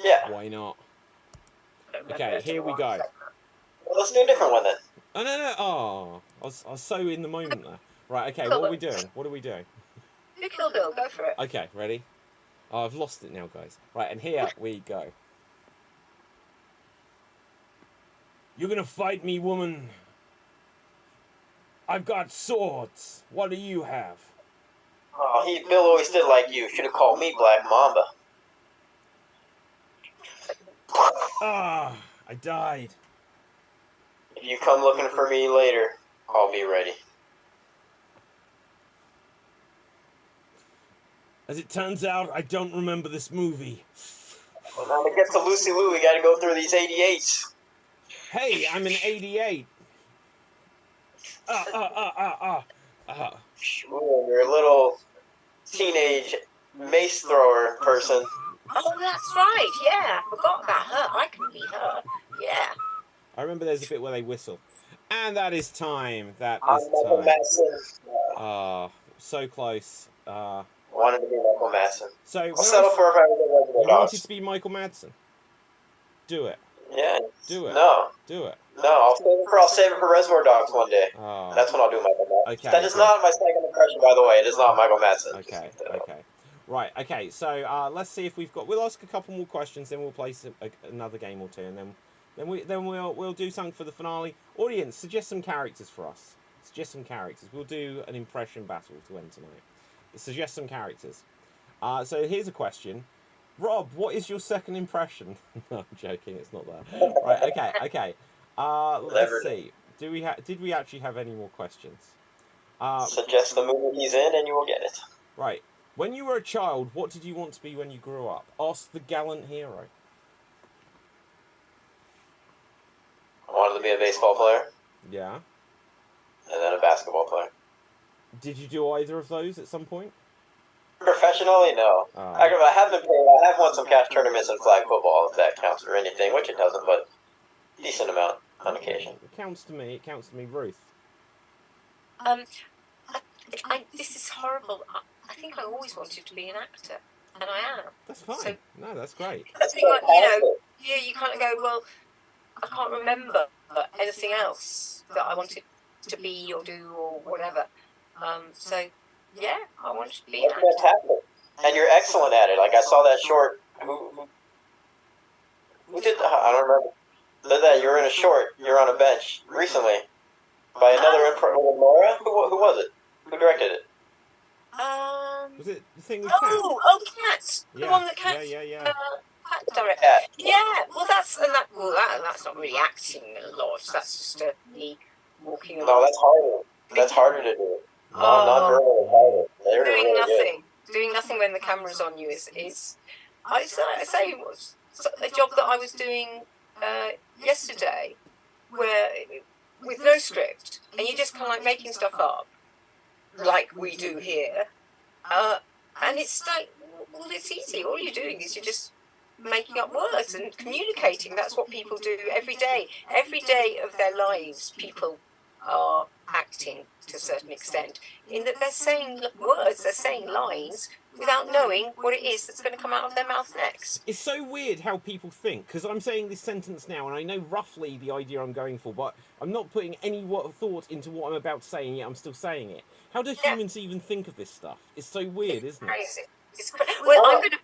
Yeah. Why not? Okay, here we go. Well, let's do a different one then. Oh, no. Oh, I was so in the moment there. Right, okay, what are we doing? Do Kill Bill. Go for it. Okay, ready? Oh, I've lost it now, guys. Right, and here we go. You're gonna fight me, woman. I've got swords. What do you have? Oh, Bill always did like you. Should have called me Black Mamba. Ah, I died. If you come looking for me later, I'll be ready. As it turns out, I don't remember this movie. Well, now to get to Lucy Lou, we gotta go through these 88s. Hey, I'm an 88. Ooh, you're a little teenage mace thrower person. Oh, that's right. Yeah, I forgot about her. I can be her. Yeah. I remember there's a bit where they whistle. And that is time. Michael Madsen. So close. Wanted to be Michael Madsen. So I'll settle for if I was you wanted to be Michael Madsen. Do it. Yeah. Do it. No. Do it. No, I'll save it for Reservoir Dogs one day. Oh. That's when I'll do Michael Madsen. Okay. That is not my second impression, by the way. It is not Michael Madsen. Okay. Right. Okay. So let's see if we've got. We'll ask a couple more questions, then we'll play another game or two, and then we'll do something for the finale. Audience, suggest some characters for us. We'll do an impression battle to end tonight. Suggest some characters. So here's a question. Rob, what is your second impression? No, I'm joking. It's not that. Right. Okay. Let's see. Did we actually have any more questions? Suggest the movie he's in, and you will get it. Right. When you were a child, what did you want to be when you grew up? Ask the gallant hero. I wanted to be a baseball player. Yeah. And then a basketball player. Did you do either of those at some point? Professionally, no. I have been paid. I have won some cash tournaments in flag football, if that counts for anything, which it doesn't, but decent amount on occasion. It counts to me. Ruth. This is horrible. I think I always wanted to be an actor, and I am. That's fine. So, no, that's great. I think, you kind of go, well, I can't remember anything else that I wanted to be or do or whatever. So, yeah, I wanted to be an actor. Fantastic. And you're excellent at it. Like, I saw that short. Who did the... I don't remember. that you were in a short. You're on a bench recently by another improv. Nora? Who was it? Who directed it? Was it the thing with Cat? Cat. Yeah. The one that Cat. Yeah. Cat directed. Yeah. Well, that's not really acting a lot. That's just me walking along. No, that's harder. That's harder to do. Non-verbal is harder. They're Doing really nothing. good. Doing nothing when the camera's on you is I say it was a job that I was doing yesterday, where with no script, and you just kind of like making stuff up, like we do here, and it's like, well, it's easy. All you're doing is you're just making up words and communicating. That's what people do every day. Every day of their lives, people are acting to a certain extent, in that they're saying words, they're saying lines, without knowing what it is that's going to come out of their mouth next. It's so weird how people think, because I'm saying this sentence now, and I know roughly the idea I'm going for, but I'm not putting any thought into what I'm about to say, and yet I'm still saying it. How do humans even think of this stuff? It's so weird, isn't it? Crazy. Well, I'm going to...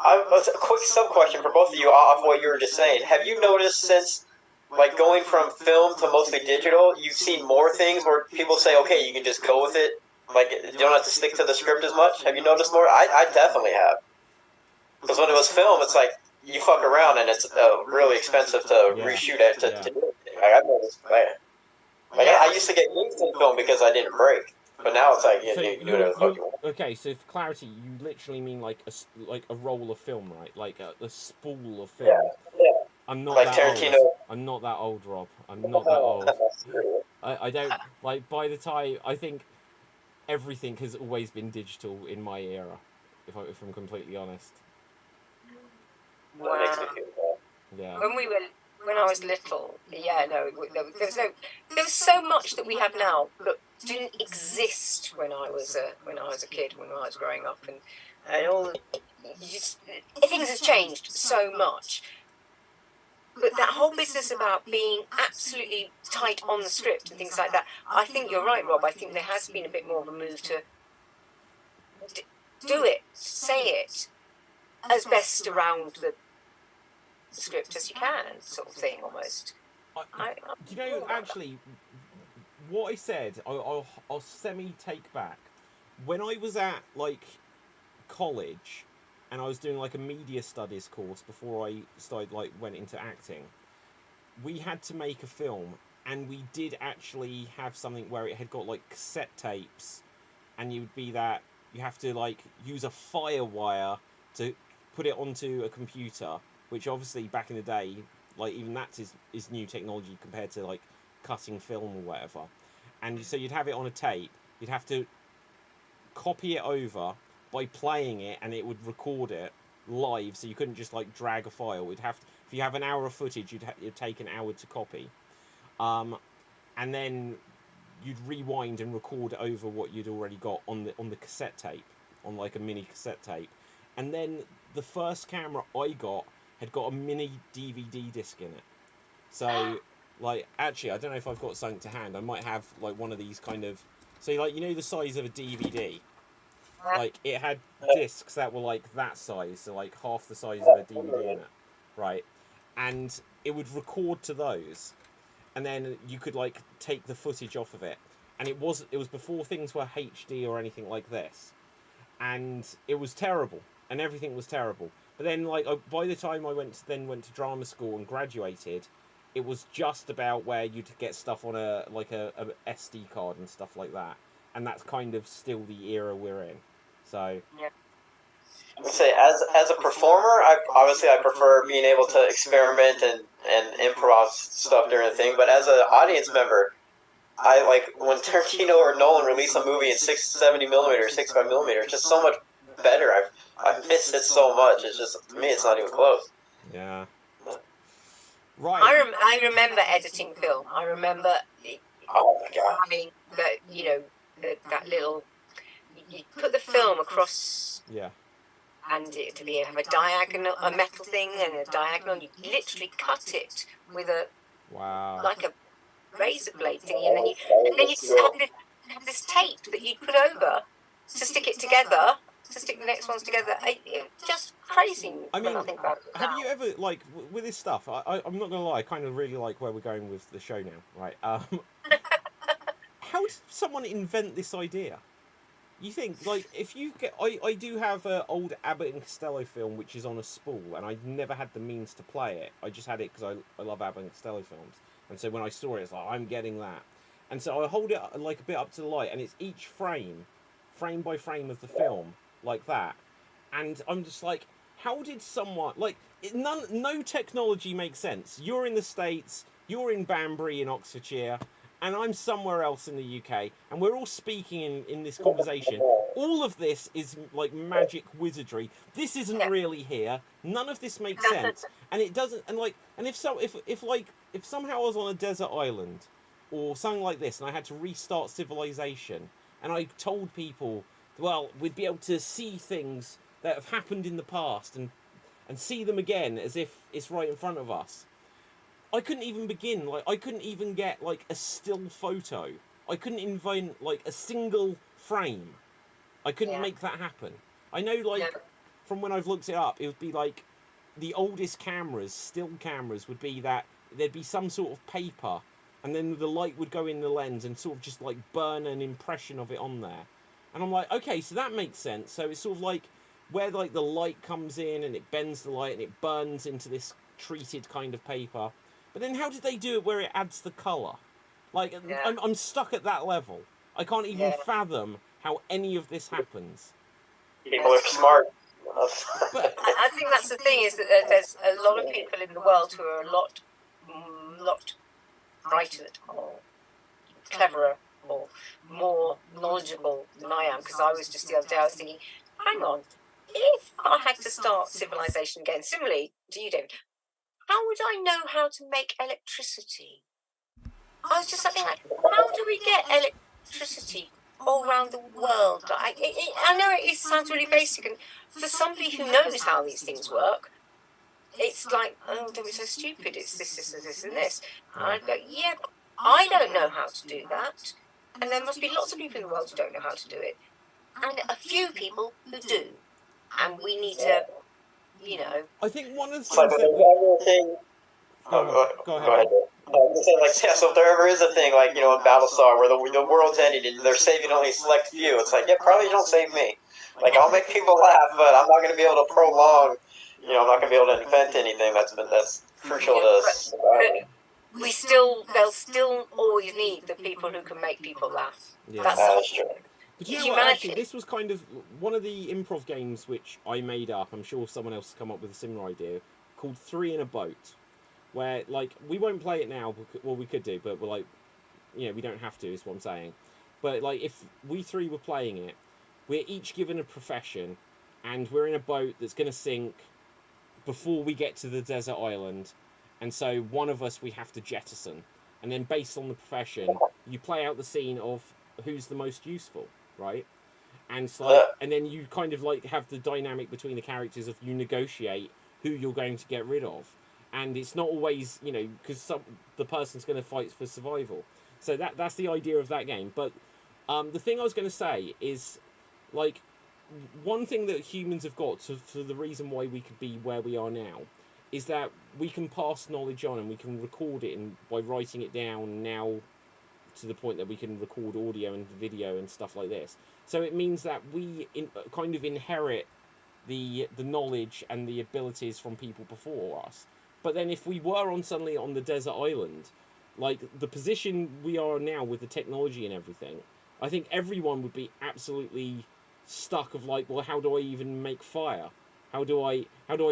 A quick sub-question for both of you off what you were just saying. Have you noticed since, like, going from film to mostly digital, you've seen more things where people say, okay, you can just go with it? Like, you don't have to stick to the script as much? Have you noticed more? I definitely have. Because when it was film, it's like, you fuck around and it's really expensive to reshoot it to do it. Like, I've noticed, I used to get gigs in film because I didn't break. But now it's like, you do whatever the fuck you want. Okay, so for clarity, you literally mean like a roll of film, right? Like a spool of film. Yeah. I'm not like that Tarantino. old. I'm not that old, Rob. I'm not that old. I don't, like, by the time, I think everything has always been digital in my era, if I'm completely honest. Wow. That makes me feel bad. Yeah. When I was little, there was so much that we have now that didn't exist when I was a kid, when I was growing up, and all things have changed so much. But that whole business about being absolutely tight on the script and things like that, I think you're right, Rob. I think there has been a bit more of a move to do it, say it, as best around the script as you can, sort of thing, almost. You know, actually, what I said, I'll semi-take back. When I was at, like, college, and I was doing, like, a media studies course before I went into acting, we had to make a film, and we did actually have something where it had got, like, cassette tapes, and you have to, like, use a firewire to put it onto a computer, which obviously back in the day, like, even that is new technology compared to, like, cutting film or whatever. And so you'd have it on a tape, you'd have to copy it over by playing it, and it would record it live, so you couldn't just, like, drag a file. If you have an hour of footage, it'd take an hour to copy. And then you'd rewind and record over what you'd already got on the cassette tape, on, like, a mini cassette tape. And then the first camera I got had got a mini DVD disc in it. So, like, actually, I don't know if I've got something to hand. I might have, like, one of these kind of... So, like, you know the size of a DVD? Like, it had discs that were, like, that size. So, like, half the size of a DVD in it. Right? And it would record to those. And then you could, like, take the footage off of it. And it was before things were HD or anything like this. And it was terrible. And everything was terrible. But then, like, by the time I went to drama school and graduated, it was just about where you'd get stuff on a SD card and stuff like that. And that's kind of still the era we're in. So... Yeah. I'd say, as a performer, I prefer being able to experiment and improv stuff during the thing. But as an audience member, I like when Tarantino or Nolan release a movie in 670 millimeter, 65 millimeter. It's just so much better. I miss it so much. It's just, to me, it's not even close. Yeah. Right. I remember editing film. I remember. Oh my god. Having that little. You put the film across. Yeah. And it to have a diagonal, a metal thing, and a diagonal. You literally cut it with like a razor blade thing, and then you just have this tape that you put over to stick it together, to to stick the next ones together. It's just crazy. I mean, when I think about it have now. you ever, like, with this stuff, I'm not going to lie, I kind of really like where we're going with the show now, right? How did someone invent this idea? You think, like, if you get... I do have an old Abbott and Costello film, which is on a spool, and I never had the means to play it. I just had it because I love Abbott and Costello films. And so when I saw it, it's like, I'm getting that. And so I hold it, like, a bit up to the light, and it's each frame by frame of the film, like that. And I'm just like, how did someone... Like, no technology makes sense. You're in the States, you're in Banbury in Oxfordshire, and I'm somewhere else in the UK, and we're all speaking in this conversation. All of this is like magic wizardry. This isn't really here. None of this makes sense, and it doesn't. And like, and if somehow I was on a desert island, or something like this, and I had to restart civilization, and I told people, well, we'd be able to see things that have happened in the past and see them again as if it's right in front of us. I couldn't even begin. Like, I couldn't even get like a still photo. I couldn't invent like a single frame. I couldn't make that happen. I know, like, from when I've looked it up, it would be like the oldest cameras, still cameras, would be that there'd be some sort of paper, and then the light would go in the lens and sort of just like burn an impression of it on there. And I'm like, okay, so that makes sense. So it's sort of like where like the light comes in and it bends the light and it burns into this treated kind of paper. But then how did they do it where it adds the colour? Like, I'm stuck at that level. I can't even fathom how any of this happens. People are smart. But I think that's the thing, is that there's a lot of people in the world who are a lot brighter or cleverer or more knowledgeable than I am, because I was just the other day, I was thinking, hang on, if I had to start civilization again, similarly to you, David, how would I know how to make electricity? I was just thinking, like, how do we get electricity all around the world? I know it sounds really basic, and for somebody who knows how these things work, it's like, oh, don't be so stupid, it's this, and this. And I go, yeah, but I don't know how to do that. And there must be lots of people in the world who don't know how to do it. And a few people who do. And we need to, you know... I think one of the things that... Go ahead. So if there ever is a thing, like, you know, in Battlestar, where the world's ending and they're saving only a select few, it's like, yeah, probably don't save me. Like, I'll make people laugh, but I'm not going to be able to prolong, you know, I'm not going to be able to invent anything that's crucial to survival. They'll still always need the people who can make people laugh. Yeah. That's true. But you know what, actually, this was kind of one of the improv games which I made up. I'm sure someone else has come up with a similar idea, called 3 in a Boat. Where, like, we won't play it now, well, we could do, but we're like, you know, we don't have to, is what I'm saying. But, like, if we 3 were playing it, we're each given a profession, and we're in a boat that's going to sink before we get to the desert island, and so one of us we have to jettison. And then based on the profession, you play out the scene of who's the most useful, right? And so, like, and then you kind of, like, have the dynamic between the characters of you negotiate who you're going to get rid of. And it's not always, you know, because the person's going to fight for survival. So that's the idea of that game. But the thing I was going to say is, like, one thing that humans have got for the reason why we could be where we are now is that we can pass knowledge on and we can record it, and by writing it down now to the point that we can record audio and video and stuff like this. So it means that we kind of inherit the knowledge and the abilities from people before us. But then if we were suddenly on the desert island, like the position we are now with the technology and everything, I think everyone would be absolutely stuck of like, well, how do I even make fire? How do I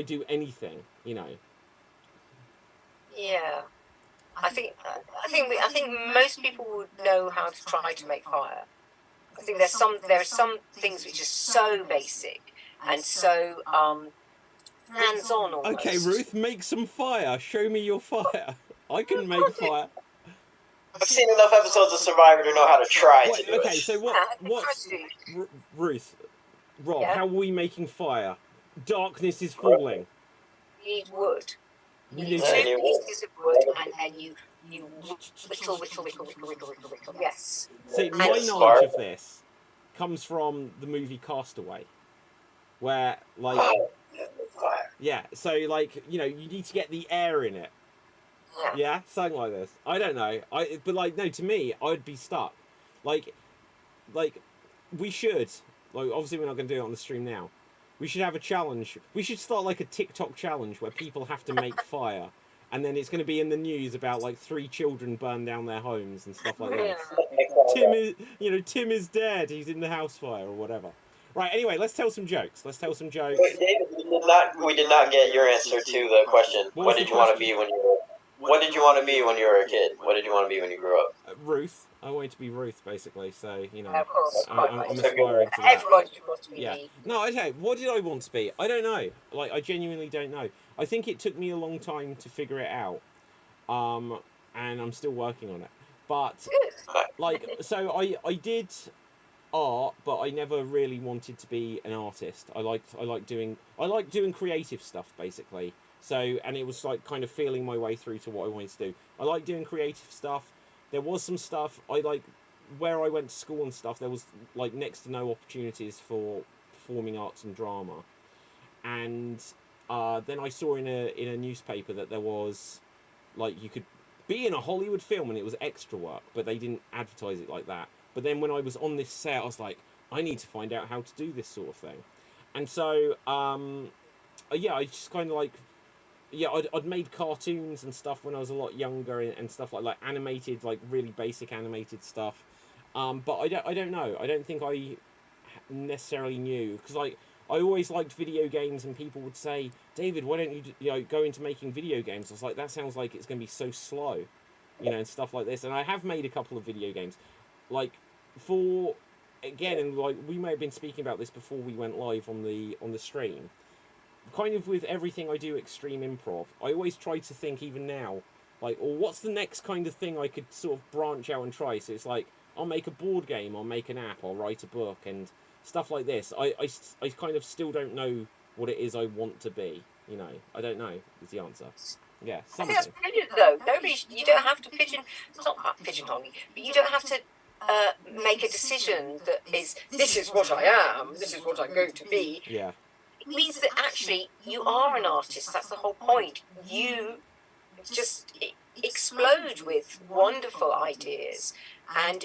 do anything, you know? Yeah. I think most people would know how to try to make fire. I think there are some things which are so basic and so hands-on almost. Okay, Ruth, make some fire. Show me your fire. I can make fire. I've seen enough episodes of Survivor to know how to try to do it. Okay, so what's... Ruth, Rob, how are we making fire? Darkness is falling. You need wood. You need 2 pieces of wood, and then you whittle. Yes. See, my knowledge of this comes from the movie Castaway. where like yeah, so like you need to get the air in it. Yeah, something like this. I don't know. But like no, to me, I'd be stuck. Like we should obviously we're not going to do it on the stream now. We should have a challenge. We should start like a TikTok challenge where people have to make fire, and then it's going to be in the news about like 3 children burned down their homes and stuff like that. Tim is dead. He's in the house fire or whatever. Right. Anyway, let's tell some jokes. Wait, David, we did not get your answer to the question. What did you want to be when you were? What did you want to be when you were a kid? What did you want to be when you grew up? Ruth. I wanted to be Ruth, basically. So of course, I'm aspiring to that. Everybody wants to be me. No, okay. What did I want to be? I don't know. Like, I genuinely don't know. I think it took me a long time to figure it out. And I'm still working on it. But like, so I did art, but I never really wanted to be an artist. I like doing creative stuff basically. So, and it was like kind of feeling my way through to what I wanted to do. I like doing creative stuff. There was some stuff I like where I went to school and stuff. There was like next to no opportunities for performing arts and drama. And then I saw in a newspaper that there was like you could be in a Hollywood film and it was extra work, but they didn't advertise it like that. But then when I was on this set, I was like, I need to find out how to do this sort of thing. And so yeah, I just kind of like. Yeah, I'd made cartoons and stuff when I was a lot younger and stuff like animated, like really basic animated stuff. But I don't know. I don't think I necessarily knew because like I always liked video games and people would say, David, why don't you go into making video games? I was like, that sounds like it's going to be so slow, and stuff like this. And I have made a couple of video games, like and like we may have been speaking about this before we went live on the stream. Kind of with everything I do extreme improv, I always try to think even now, like, or what's the next kind of thing I could sort of branch out and try. So it's like, I'll make a board game, I'll make an app, I'll write a book and stuff like this. I kind of still don't know what it is I want to be. I don't know is the answer. Yeah, I think that's brilliant though. You don't have to it's not about pigeonholing, but you don't have to make a decision that is, this is what I am, this is what I'm going to be. Yeah. It means that actually you are an artist. That's the whole point. You just explode with wonderful ideas, and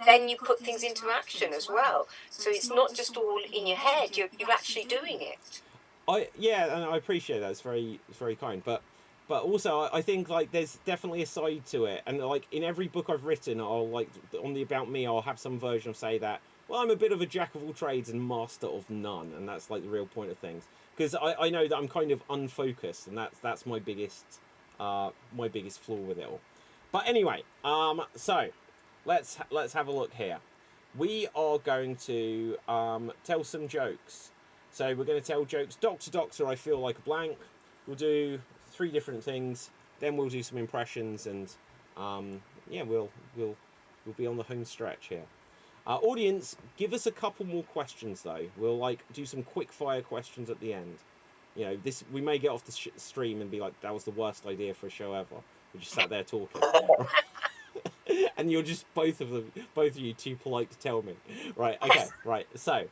then you put things into action as well. So it's not just all in your head. You're actually doing it. And I appreciate that. It's very kind. But also I think like there's definitely a side to it, and like in every book I've written, I'll like on the about me, I'll have some version of say that. Well, I'm a bit of a jack of all trades and master of none, and that's like the real point of things. Because I know that I'm kind of unfocused, and that's my biggest flaw with it all. But anyway, so let's have a look here. We are going to tell some jokes. So we're going to tell jokes. Doctor, I feel like a blank. We'll do 3 different things. Then we'll do some impressions, and yeah, we'll be on the home stretch here. Audience, give us a couple more questions though. We'll like do some quick fire questions at the end. This we may get off the stream and be like, that was the worst idea for a show ever. We just sat there talking, and you're just both of you too polite to tell me. Right? Okay. Right. So,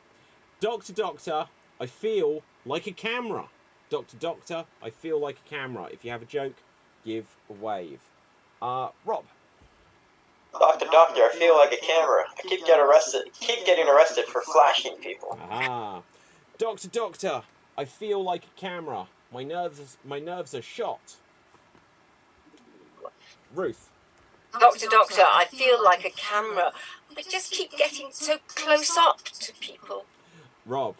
Doctor, I feel like a camera. Doctor, I feel like a camera. If you have a joke, give a wave. Rob. Doctor, I feel like a camera. I keep getting arrested for flashing people. Ah, Doctor, I feel like a camera. My nerves are shot. Ruth. Doctor, I feel like a camera. I just keep getting so close up to people. Rob.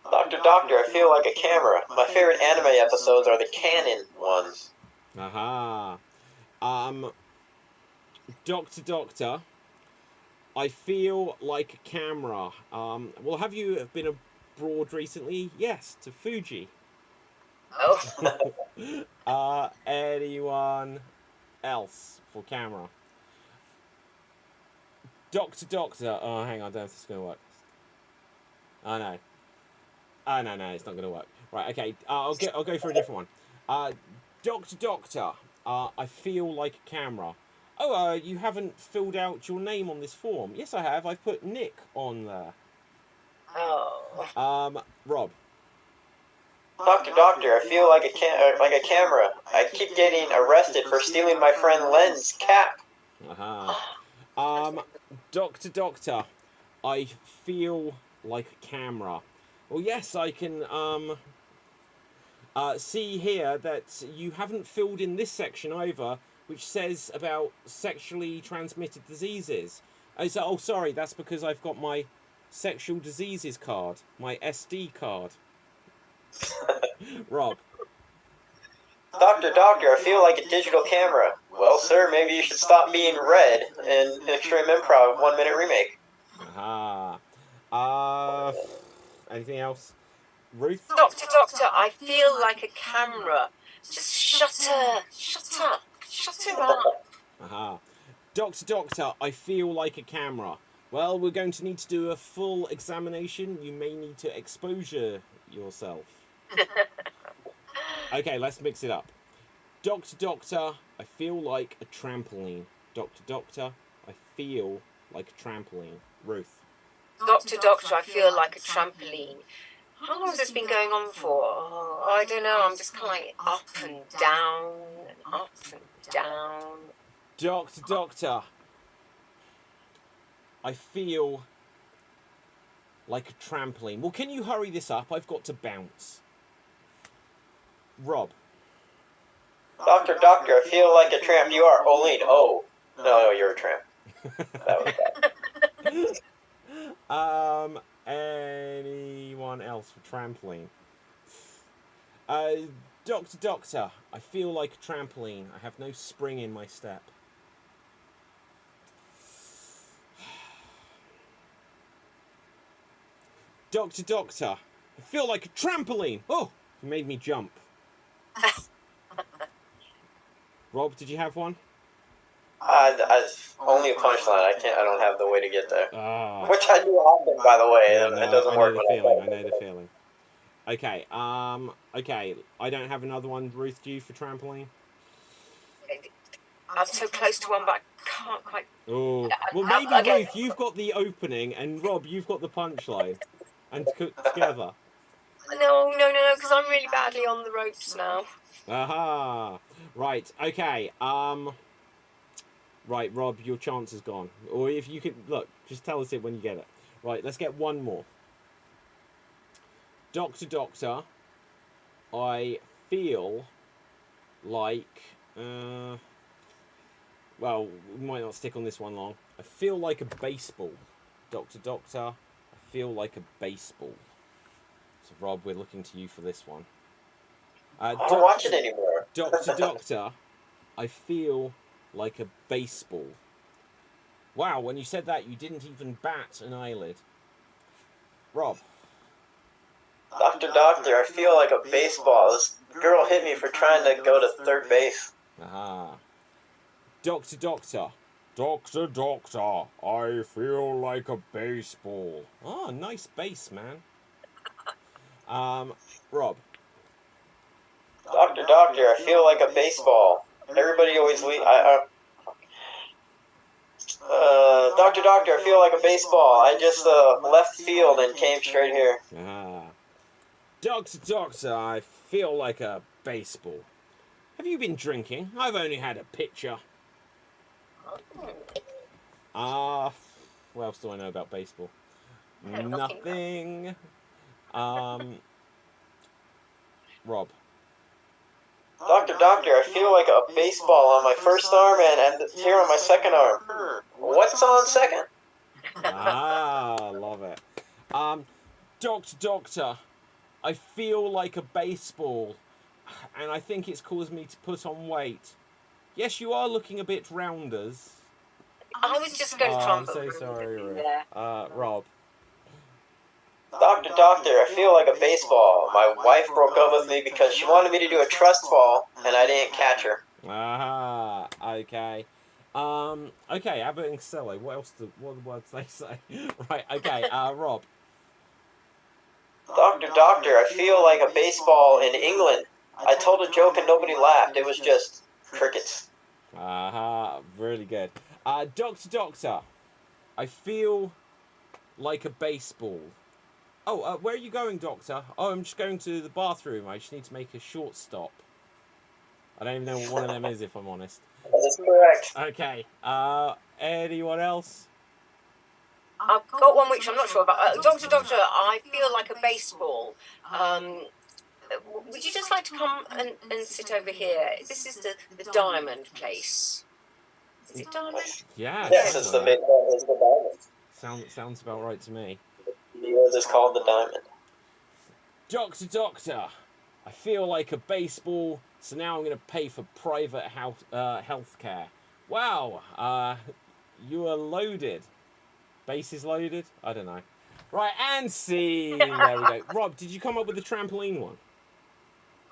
Doctor, I feel like a camera. My favorite anime episodes are the canon ones. Aha. Doctor, I feel like a camera. Well, have you been abroad recently? Yes, to Fuji. Oh. Anyone else for camera? Doctor. Oh, hang on, I don't know if this is going to work. Oh, no. Oh, no, it's not going to work. Right, okay, I'll go for a different one. Doctor, I feel like a camera. Oh, you haven't filled out your name on this form. Yes, I have. I've put Nick on there. Oh. Rob. Doctor, I feel like a camera. I keep getting arrested for stealing my friend Len's cap. Doctor, I feel like a camera. Well, yes, I can, see here that you haven't filled in this section over, which says about sexually transmitted diseases. Oh, sorry, that's because I've got my sexual diseases card, my SD card. Rob. Doctor, I feel like a digital camera. Well, sir, maybe you should stop being red in Extreme Improv 1 Minute Remake. Anything else? Ruth? Doctor, I feel like a camera. Just shut her up. Doctor, I feel like a camera. Well, we're going to need to do a full examination. You may need to exposure yourself. Okay, let's mix it up. Doctor, I feel like a trampoline. Doctor, I feel like a trampoline. Ruth. Doctor, I feel like a trampoline. How long has this been going on for? Oh, I don't know. I'm just kind of like up and down and up and down. Doctor, I feel like a trampoline. Well, can you hurry this up? I've got to bounce. Rob. Doctor, I feel like a tramp. You are Olene. Oh. No, you're a tramp. That was bad. Anyone else for trampoline? Doctor, I feel like a trampoline. I have no spring in my step. Doctor, I feel like a trampoline. Oh, you made me jump. Rob, did you have one? Only a punchline. I don't have the way to get there. Oh. Which I do often, by the way. Yeah, it doesn't work. I know the feeling. Okay. Okay. I don't have another one. Ruth, do you for trampoline? I'm so close to one, but I can't quite. Oh. Well, maybe okay. Ruth, you've got the opening, and Rob, you've got the punchline, and together. No, because I'm really badly on the ropes now. Aha. Right. Okay. Right, Rob, your chance is gone. Or if you could look, just tell us it when you get it. Right, let's get one more. Doctor, I feel like well, we might not stick on this one long. I feel like a baseball. Doctor, I feel like a baseball. So Rob, we're looking to you for this one. I don't watch it anymore. Doctor, I feel like a baseball. Wow, when you said that, you didn't even bat an eyelid. Rob. Doctor, I feel like a baseball. This girl hit me for trying to go to third base. Aha. Doctor, I feel like a baseball. Oh, nice bass, man. Rob. Doctor, I feel like a baseball. Everybody always Doctor, I feel like a baseball. I just left field and came straight here. Doctor, I feel like a baseball. Have you been drinking? I've only had a pitcher. What else do I know about baseball? Nothing. Rob. Doctor, I feel like a baseball on my first arm and here on my second arm. What's on second? Love it. Doctor, I feel like a baseball, and I think it's caused me to put on weight. Yes, you are looking a bit rounders. I was just going to try. I'm so sorry, Rob. Doctor, I feel like a baseball. My wife broke up with me because she wanted me to do a trust fall, and I didn't catch her. Okay. Okay, Abbott and Costello. What are the words they say? Right, okay, Rob. Doctor, I feel like a baseball in England. I told a joke and nobody laughed. It was just crickets. Really good. Doctor, I feel like a baseball. Oh, where are you going, Doctor? Oh, I'm just going to the bathroom. I just need to make a short stop. I don't even know what one of them is, if I'm honest. That's correct. Okay. Anyone else? I've got one which I'm not sure about. Doctor, I feel like a baseball. Would you just like to come and sit over here? This is the diamond place. Is it diamond? Yeah. Yes, it's the diamond. Sounds about right to me. Yours is called the diamond. Doctor, I feel like a baseball, so now I'm going to pay for private health care. Wow, you are loaded. Base is loaded? I don't know. Right, and scene. There we go. Rob, did you come up with the trampoline one?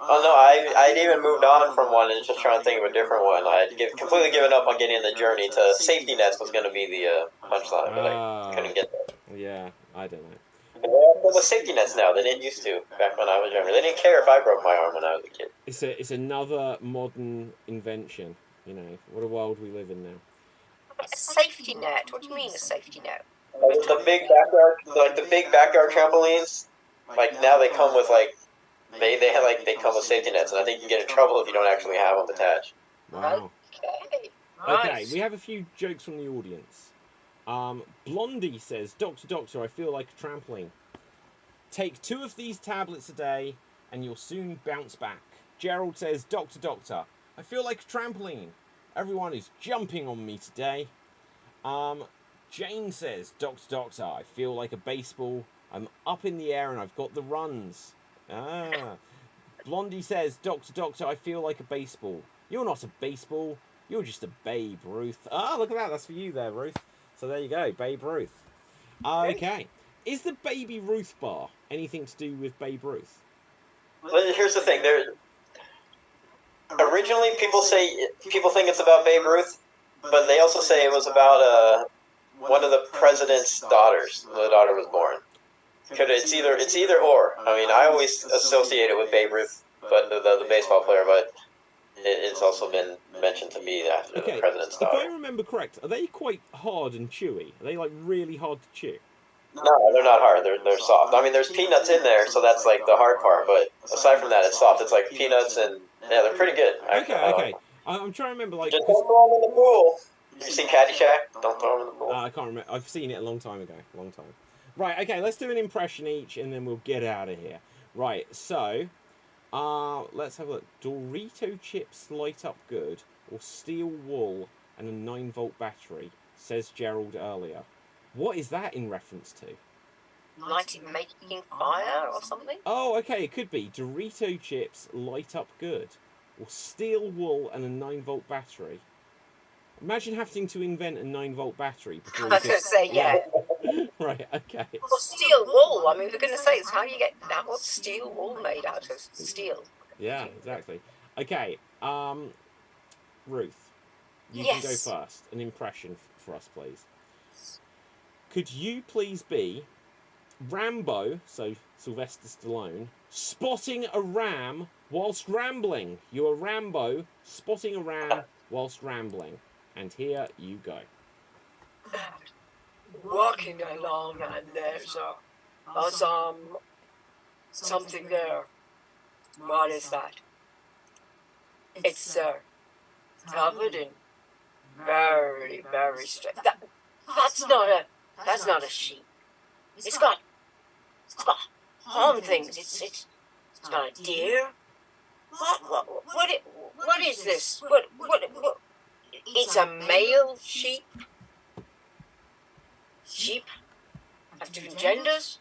Oh no, I'd even moved on from one and just trying to think of a different one. I'd completely given up on getting in the journey to safety nets was going to be the punchline, but I couldn't get there. Yeah, I don't know. Well, the safety nets now. They didn't used to back when I was younger. They didn't care if I broke my arm when I was a kid. It's another modern invention. You know, what a world we live in now. A safety net? What do you mean a safety net? The big backyard trampolines. Like now they come with they come with safety nets, and I think you get in trouble if you don't actually have them attached. Wow. Okay. Okay, Nice. we have a few jokes from the audience. Blondie says, Doctor, I feel like a trampoline. Take 2 of these tablets a day and you'll soon bounce back. Gerald says, Doctor, I feel like a trampoline. Everyone is jumping on me today. Jane says, Doctor, I feel like a baseball. I'm up in the air and I've got the runs. Blondie says, Doctor, I feel like a baseball. You're not a baseball. You're just a Babe Ruth. Look at that. That's for you there, Ruth. So there you go, Babe Ruth. Okay. Is the Baby Ruth bar anything to do with Babe Ruth? Well, here's the thing. Originally, people think it's about Babe Ruth, but they also say it was about one of the president's daughters. The daughter was born. It's either or. I mean, I always associate it with Babe Ruth, but the baseball player, but it's also been mentioned to be after the president's daughter. If I remember correct, are they quite hard and chewy? Are they like really hard to chew? No, they're not hard. They're soft. I mean, there's peanuts in there, so that's like the hard part. But aside from that, it's soft. It's like peanuts, and yeah, they're pretty good. Okay. I'm trying to remember like. Just don't throw them in the pool. You seen Caddyshack? Don't throw them in the pool. I can't remember. I've seen it a long time ago. Right. Okay. Let's do an impression each, and then we'll get out of here. Right. So. Let's have a look. Dorito chips light up good, or steel wool and a 9-volt battery, says Gerald earlier. What is that in reference to? Making fire or something? Oh, okay, it could be. Dorito chips light up good, or steel wool and a 9-volt battery. Imagine having to invent a 9-volt battery before I was going to say, yeah. Right, okay. Well, steel wool. I mean, for goodness sakes, how do you get that? What's steel wool made out of? Steel. Yeah, exactly. Okay, Ruth, you Yes. can go first. An impression for us, please. Could you please be Rambo, so Sylvester Stallone, spotting a ram whilst rambling? You are Rambo spotting a ram whilst rambling. And here you go. Walking along and there's something there. What is that? It's covered in very, very strange. That's not a sheep. It's got horn things. It's not a deer. What is this? What? It's a male sheep. Sheep have different genders.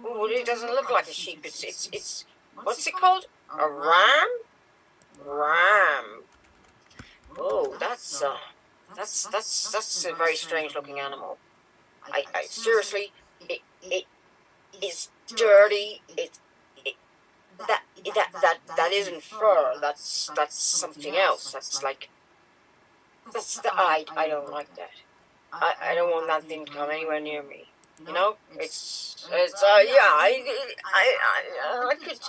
Well, it doesn't look like a sheep. It's what's it called? A ram? Ram. Oh, that's a very strange looking animal. I seriously, it is dirty. That isn't fur. That's something else. I don't like that. I don't want that thing to come anywhere near me. You know,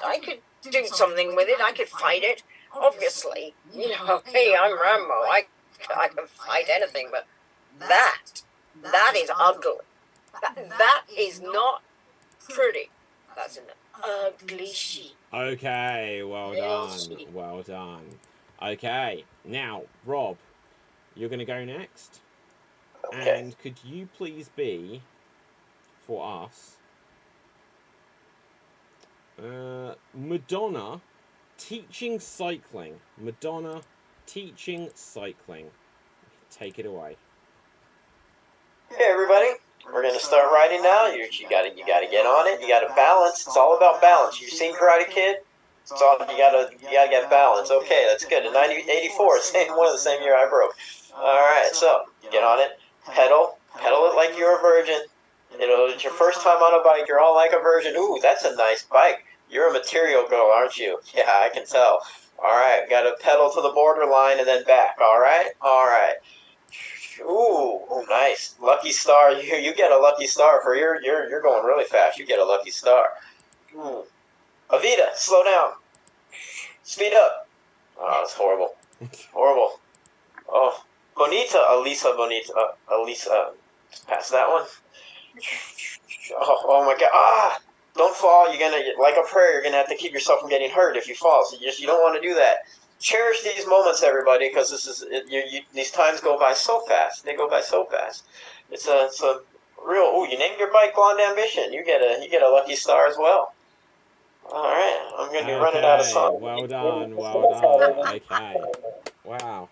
I could do something with it. I could fight it. Obviously, you know, hey, I'm Rambo. I can fight anything, but that is ugly. That is not pretty. That's an ugly sheep. Okay, well Little done. sheep. Well done. Okay, now, Rob, you're going to go next. Okay. And could you please be, for us, Madonna teaching cycling. Madonna teaching cycling. Take it away. Hey everybody, we're gonna start riding now. You gotta get on it. You gotta balance. It's all about balance. You've seen Karate Kid. It's all you gotta get balance. Okay, that's good. In 1984, the same year I broke. All right, so get on it. Pedal it like you're a virgin. You know, it's your first time on a bike. You're all like a virgin. Ooh, that's a nice bike. You're a material girl, aren't you? Yeah, I can tell. All right, gotta pedal to the borderline and then back. All right. Ooh, nice. Lucky star. You get a lucky star for you're going really fast. You get a lucky star. Ooh. Avita, slow down. Speed up. Oh, that's horrible. Horrible. Oh, Bonita, Elisa. Pass that one. Oh my God. Ah! Don't fall. You're gonna, like a prayer, you're gonna have to keep yourself from getting hurt if you fall. So you don't want to do that. Cherish these moments, everybody, because these times go by so fast. They go by so fast. It's a real. Oh, you named your bike Blonde Ambition. You get a lucky star as well. All right, I'm gonna be running out of songs. Well done. Okay. Wow.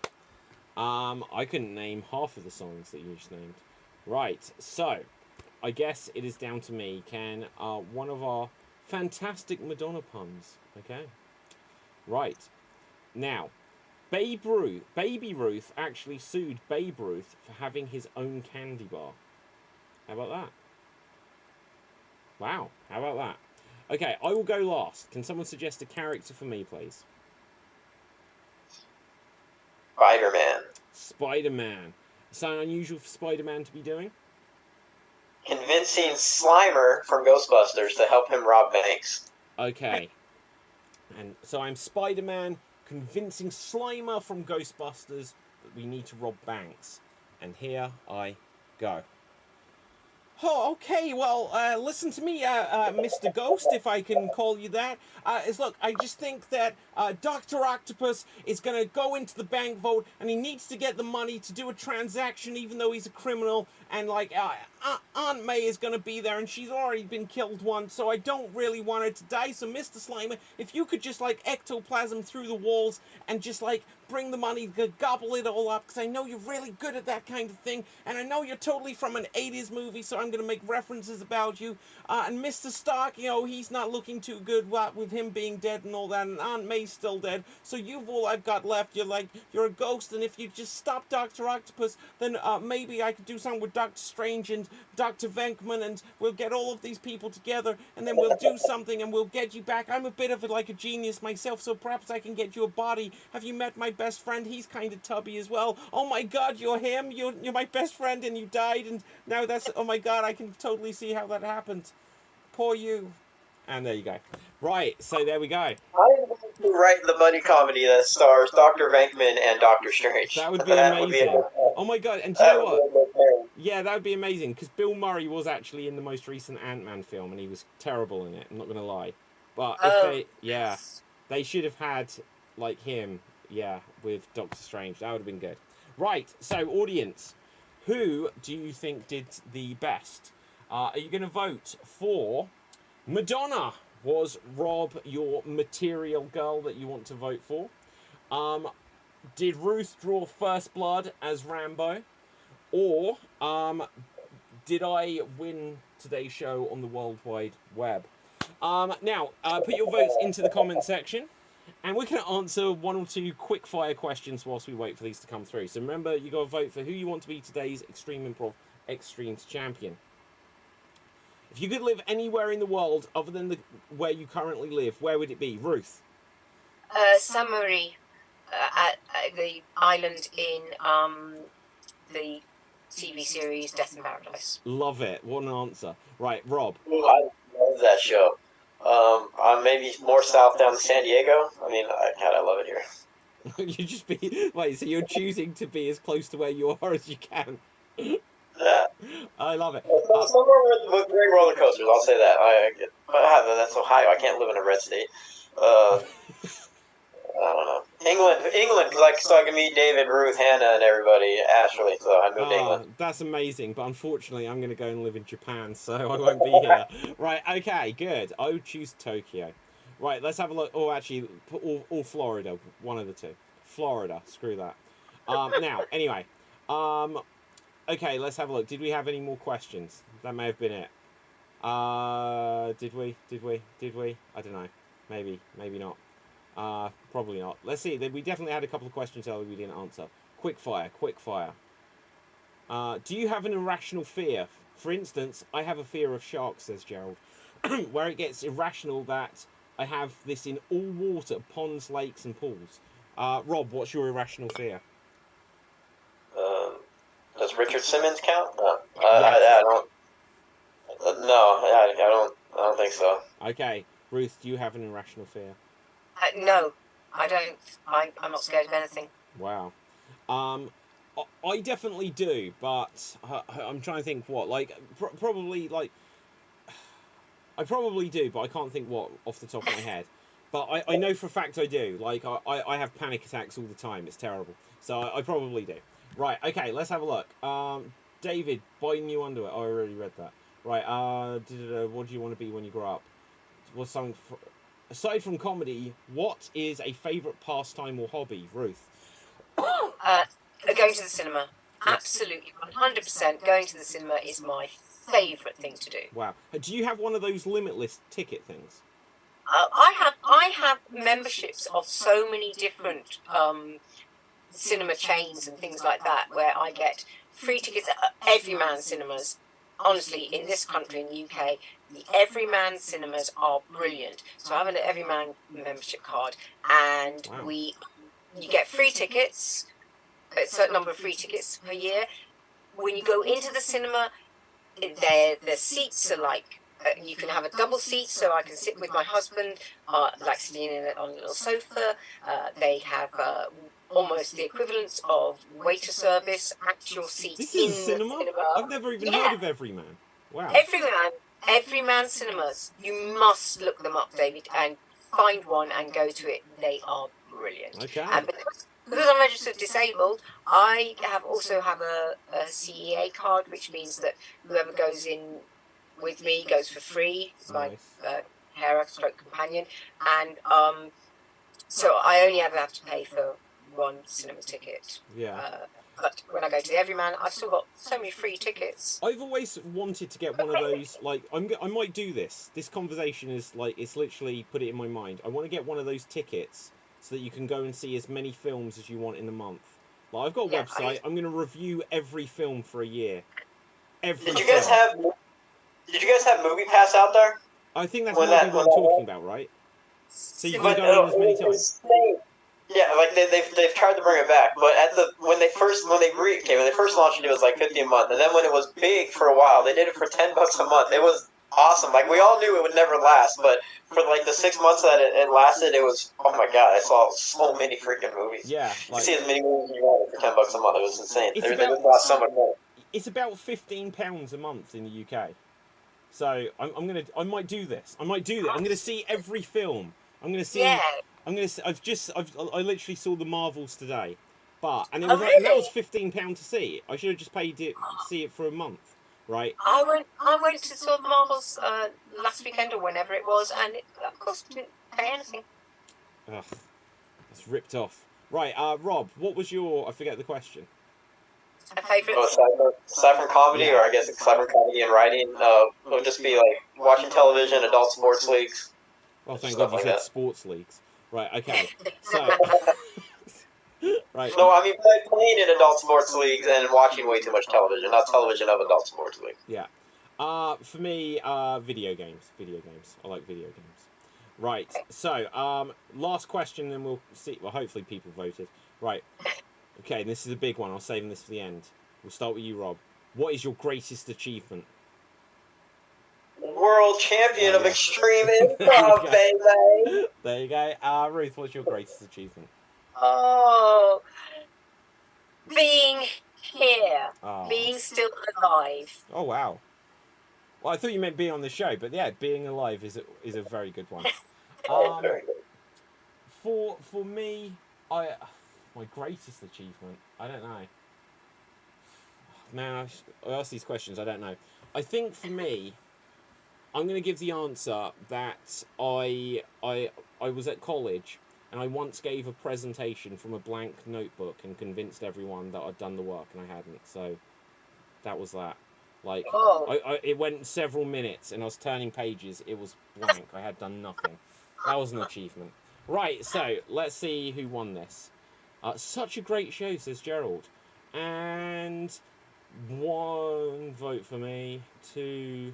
I couldn't name half of the songs that you just named. Right. So, I guess it is down to me. Can one of our fantastic Madonna puns? Okay. Right. Now, Baby Ruth actually sued Babe Ruth for having his own candy bar. How about that? Wow, how about that? Okay, I will go last. Can someone suggest a character for me, please? Spider-Man. Spider-Man. Something unusual for Spider-Man to be doing? Convincing Slimer from Ghostbusters to help him rob banks. Okay. And so I'm Spider-Man convincing Slimer from Ghostbusters that we need to rob banks. And here I go. Oh, okay, well, listen to me, Mr. Ghost, if I can call you that. Look, I just think that Dr. Octopus is going to go into the bank vault, and he needs to get the money to do a transaction, even though he's a criminal, and, like, Aunt May is going to be there, and she's already been killed once, so I don't really want her to die. So, Mr. Slimer, if you could just, like, ectoplasm through the walls and just, like, bring the money, gobble it all up, because I know you're really good at that kind of thing, and I know you're totally from an 80s movie, so I'm going to make references about you. And Mr. Stark, you know, he's not looking too good with him being dead and all that, and Aunt May's still dead, so you've all I've got left. You're a ghost, and if you just stop Dr. Octopus, then maybe I could do something with Dr. Strange and Dr. Venkman, and we'll get all of these people together, and then we'll do something, and we'll get you back. I'm a bit of a genius myself, so perhaps I can get you a body. Have you met my best friend? He's kind of tubby as well. Oh my God, you're him? You're my best friend, and you died, and now that's, oh my God, I can totally see how that happened. Poor you. And there you go. Right, so there we go. I would write the buddy comedy that stars Dr. Venkman and Dr. Strange. That would be amazing. Oh my God, and do you know what? Yeah, that would be amazing, because Bill Murray was actually in the most recent Ant-Man film, and he was terrible in it, I'm not going to lie. But if they should have had, like, him, with Doctor Strange. That would have been good. Right, so audience, who do you think did the best? Are you going to vote for Madonna? Was Rob your material girl that you want to vote for? Did Ruth draw first blood as Rambo? Or did I win today's show on the World Wide Web? Now, put your votes into the comment section. And we're going to answer one or two quick fire questions whilst we wait for these to come through. So remember, you got to vote for who you want to be today's Extreme Improv Xstreamed champion. If you could live anywhere in the world other than where you currently live, where would it be? Ruth? Summary, at the island in the TV series Death in Paradise. Love it. What an answer. Right, Rob? Ooh, I love that show. Maybe more south down to San Diego. I mean, I love it here. You just be... Wait, so you're choosing to be as close to where you are as you can? I love it. Somewhere with great roller coasters, I'll say that. That's Ohio. I can't live in a red state. I don't know. England, so I can meet David, Ruth, Hannah, and everybody, Ashley. So I moved to England. That's amazing, but unfortunately, I'm going to go and live in Japan, so I won't be here. Right? Okay, good. I would choose Tokyo. Right, let's have a look. Oh, actually, all Florida. One of the two. Florida. Screw that. Now, anyway. Okay, let's have a look. Did we have any more questions? That may have been it. Did we? I don't know. Maybe not. Probably not. Let's see. We definitely had a couple of questions earlier we didn't answer. Quick fire. Do you have an irrational fear? For instance, I have a fear of sharks, says Gerald, where it gets irrational that I have this in all water, ponds, lakes, and pools. Rob, what's your irrational fear? Does Richard Simmons count? No. Yes. I don't think so. Okay, Ruth, do you have an irrational fear? No, I don't. I'm not scared of anything. Wow. I definitely do, but I'm trying to think what. Like, probably, like... I probably do, but I can't think what off the top of my head. But I know for a fact I do. Like, I have panic attacks all the time. It's terrible. So I probably do. Right, okay, let's have a look. David, buy new underwear. Oh, I already read that. Right, what do you want to be when you grow up? What's something... Aside from comedy, what is a favourite pastime or hobby, Ruth? Going to the cinema. Absolutely, 100%. Going to the cinema is my favourite thing to do. Wow. Do you have one of those limitless ticket things? I have memberships of so many different cinema chains and things like that, where I get free tickets at Everyman cinemas. Honestly, in this country, in the UK, the Everyman cinemas are brilliant. So I have an Everyman membership card, and wow. you get free tickets, a certain number of free tickets per year. When you go into the cinema, the seats are like, you can have a double seat, so I can sit with my husband, like sitting on a little sofa. They have almost the equivalent of waiter service at your seat. This is a cinema? I've never even heard of Everyman. Wow. Everyman cinemas. You must look them up, David, and find one and go to it. They are brilliant. Okay. And because I'm registered disabled, I also have a CEA card, which means that whoever goes in with me goes for free. It's my carer / companion, and so I only ever have to pay for one cinema ticket. Yeah. But when I go to the Everyman, I've still got so many free tickets. I've always wanted to get one of those. Like, I might do this. This conversation is like, it's literally put it in my mind. I want to get one of those tickets so that you can go and see as many films as you want in a month. Like, I've got a website. I'm going to review every film for a year. Did you guys have Movie Pass out there? I think that's what I'm talking about, right? So you can go in as many times. Yeah, like they've tried to bring it back, but when they first launched it, it was like $50 a month, and then when it was big for a while, they did it for $10 a month. It was awesome. Like, we all knew it would never last, but for like the 6 months that it lasted, it was, oh my god, I saw so many freaking movies. Yeah, you can see as many movies as you wanted for $10 a month. It was insane. They lost so much money. It's about £15 a month in the UK. So I might do this. I'm gonna see every film. I'm gonna see. Yeah. I literally saw the Marvels today, and that was £15 to see it. I should have just paid it see it for a month, right? I went to saw the Marvels last weekend or whenever it was, and it, of course, didn't pay anything. Ugh, that's ripped off. Right, Rob, what was your? I forget the question. A favourite? Aside from comedy, or I guess aside from comedy and writing, it would just be like watching television, adult sports leagues. Well, thank God you said sports leagues. Right, okay. So, right. No, I mean playing in adult sports leagues and watching way too much television, not television of adult sports leagues. Yeah. For me, video games. I like video games. Right. So, last question, then we'll see. Well, hopefully people voted. Right. Okay, this is a big one. I'll save this for the end. We'll start with you, Rob. What is your greatest achievement? World champion of extreme improv, baby. There you go. Ruth, what's your greatest achievement? Oh, being here, Oh. being still alive. Oh wow. Well, I thought you meant being on the show, but yeah, being alive is a very good one. For me, my greatest achievement, I don't know. Man, I ask these questions, I don't know. I think for me, I'm going to give the answer that I was at college and I once gave a presentation from a blank notebook and convinced everyone that I'd done the work and I hadn't. So that was that. Like, it went several minutes and I was turning pages. It was blank. I had done nothing. That was an achievement. Right, so let's see who won this. Such a great show, says Gerald. And 1 vote for me, 2...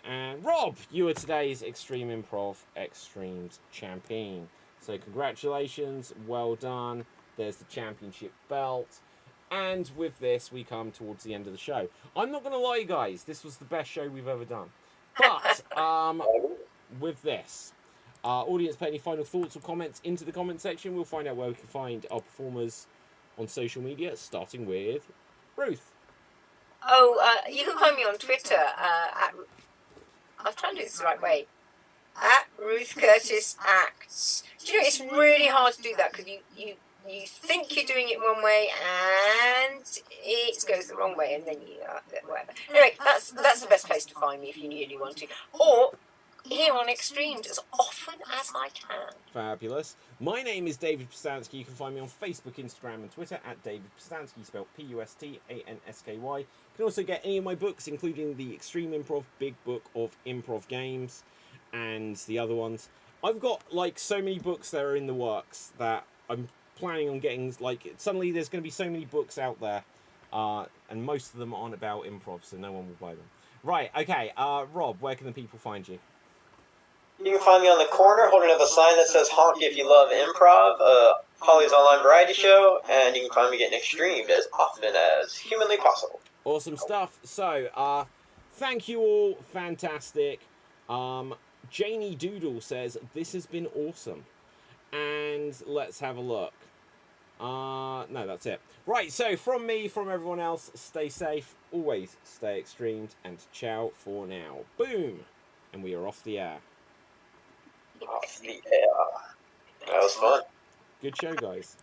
And Rob, you are today's Extreme Improv Xstreamed champion. So congratulations, well done. There's the championship belt. And with this, we come towards the end of the show. I'm not going to lie, guys, this was the best show we've ever done. But with this, audience, put any final thoughts or comments into the comment section. We'll find out where we can find our performers on social media, starting with Ruth. You can find me on Twitter I'll try and do this the right way. At Ruth Curtis Acts. Do you know, it's really hard to do that because you think you're doing it one way and it goes the wrong way and then you whatever. Anyway, that's the best place to find me if you really want to. Or here on Xstreamed as often as I can. Fabulous. My name is David Pistansky. You can find me on Facebook, Instagram and Twitter at David Pistansky, spelled P-U-S-T-A-N-S-K-Y. You can also get any of my books, including the Extreme Improv Big Book of Improv Games and the other ones. I've got like so many books that are in the works that I'm planning on getting. Like, suddenly there's going to be so many books out there and most of them aren't about improv, so no one will buy them. Right, okay, Rob, where can the people find you? You can find me on the corner holding up a sign that says honk if you love improv, Holly's online variety show, and you can find me getting extremed as often as humanly possible. Awesome stuff. So, thank you all. Fantastic. Janie Doodle says, this has been awesome. And let's have a look. No, that's it. Right, so from me, from everyone else, stay safe, always stay extremed, and ciao for now. Boom! And we are off the air. Off the air. That was fun. Good show, guys.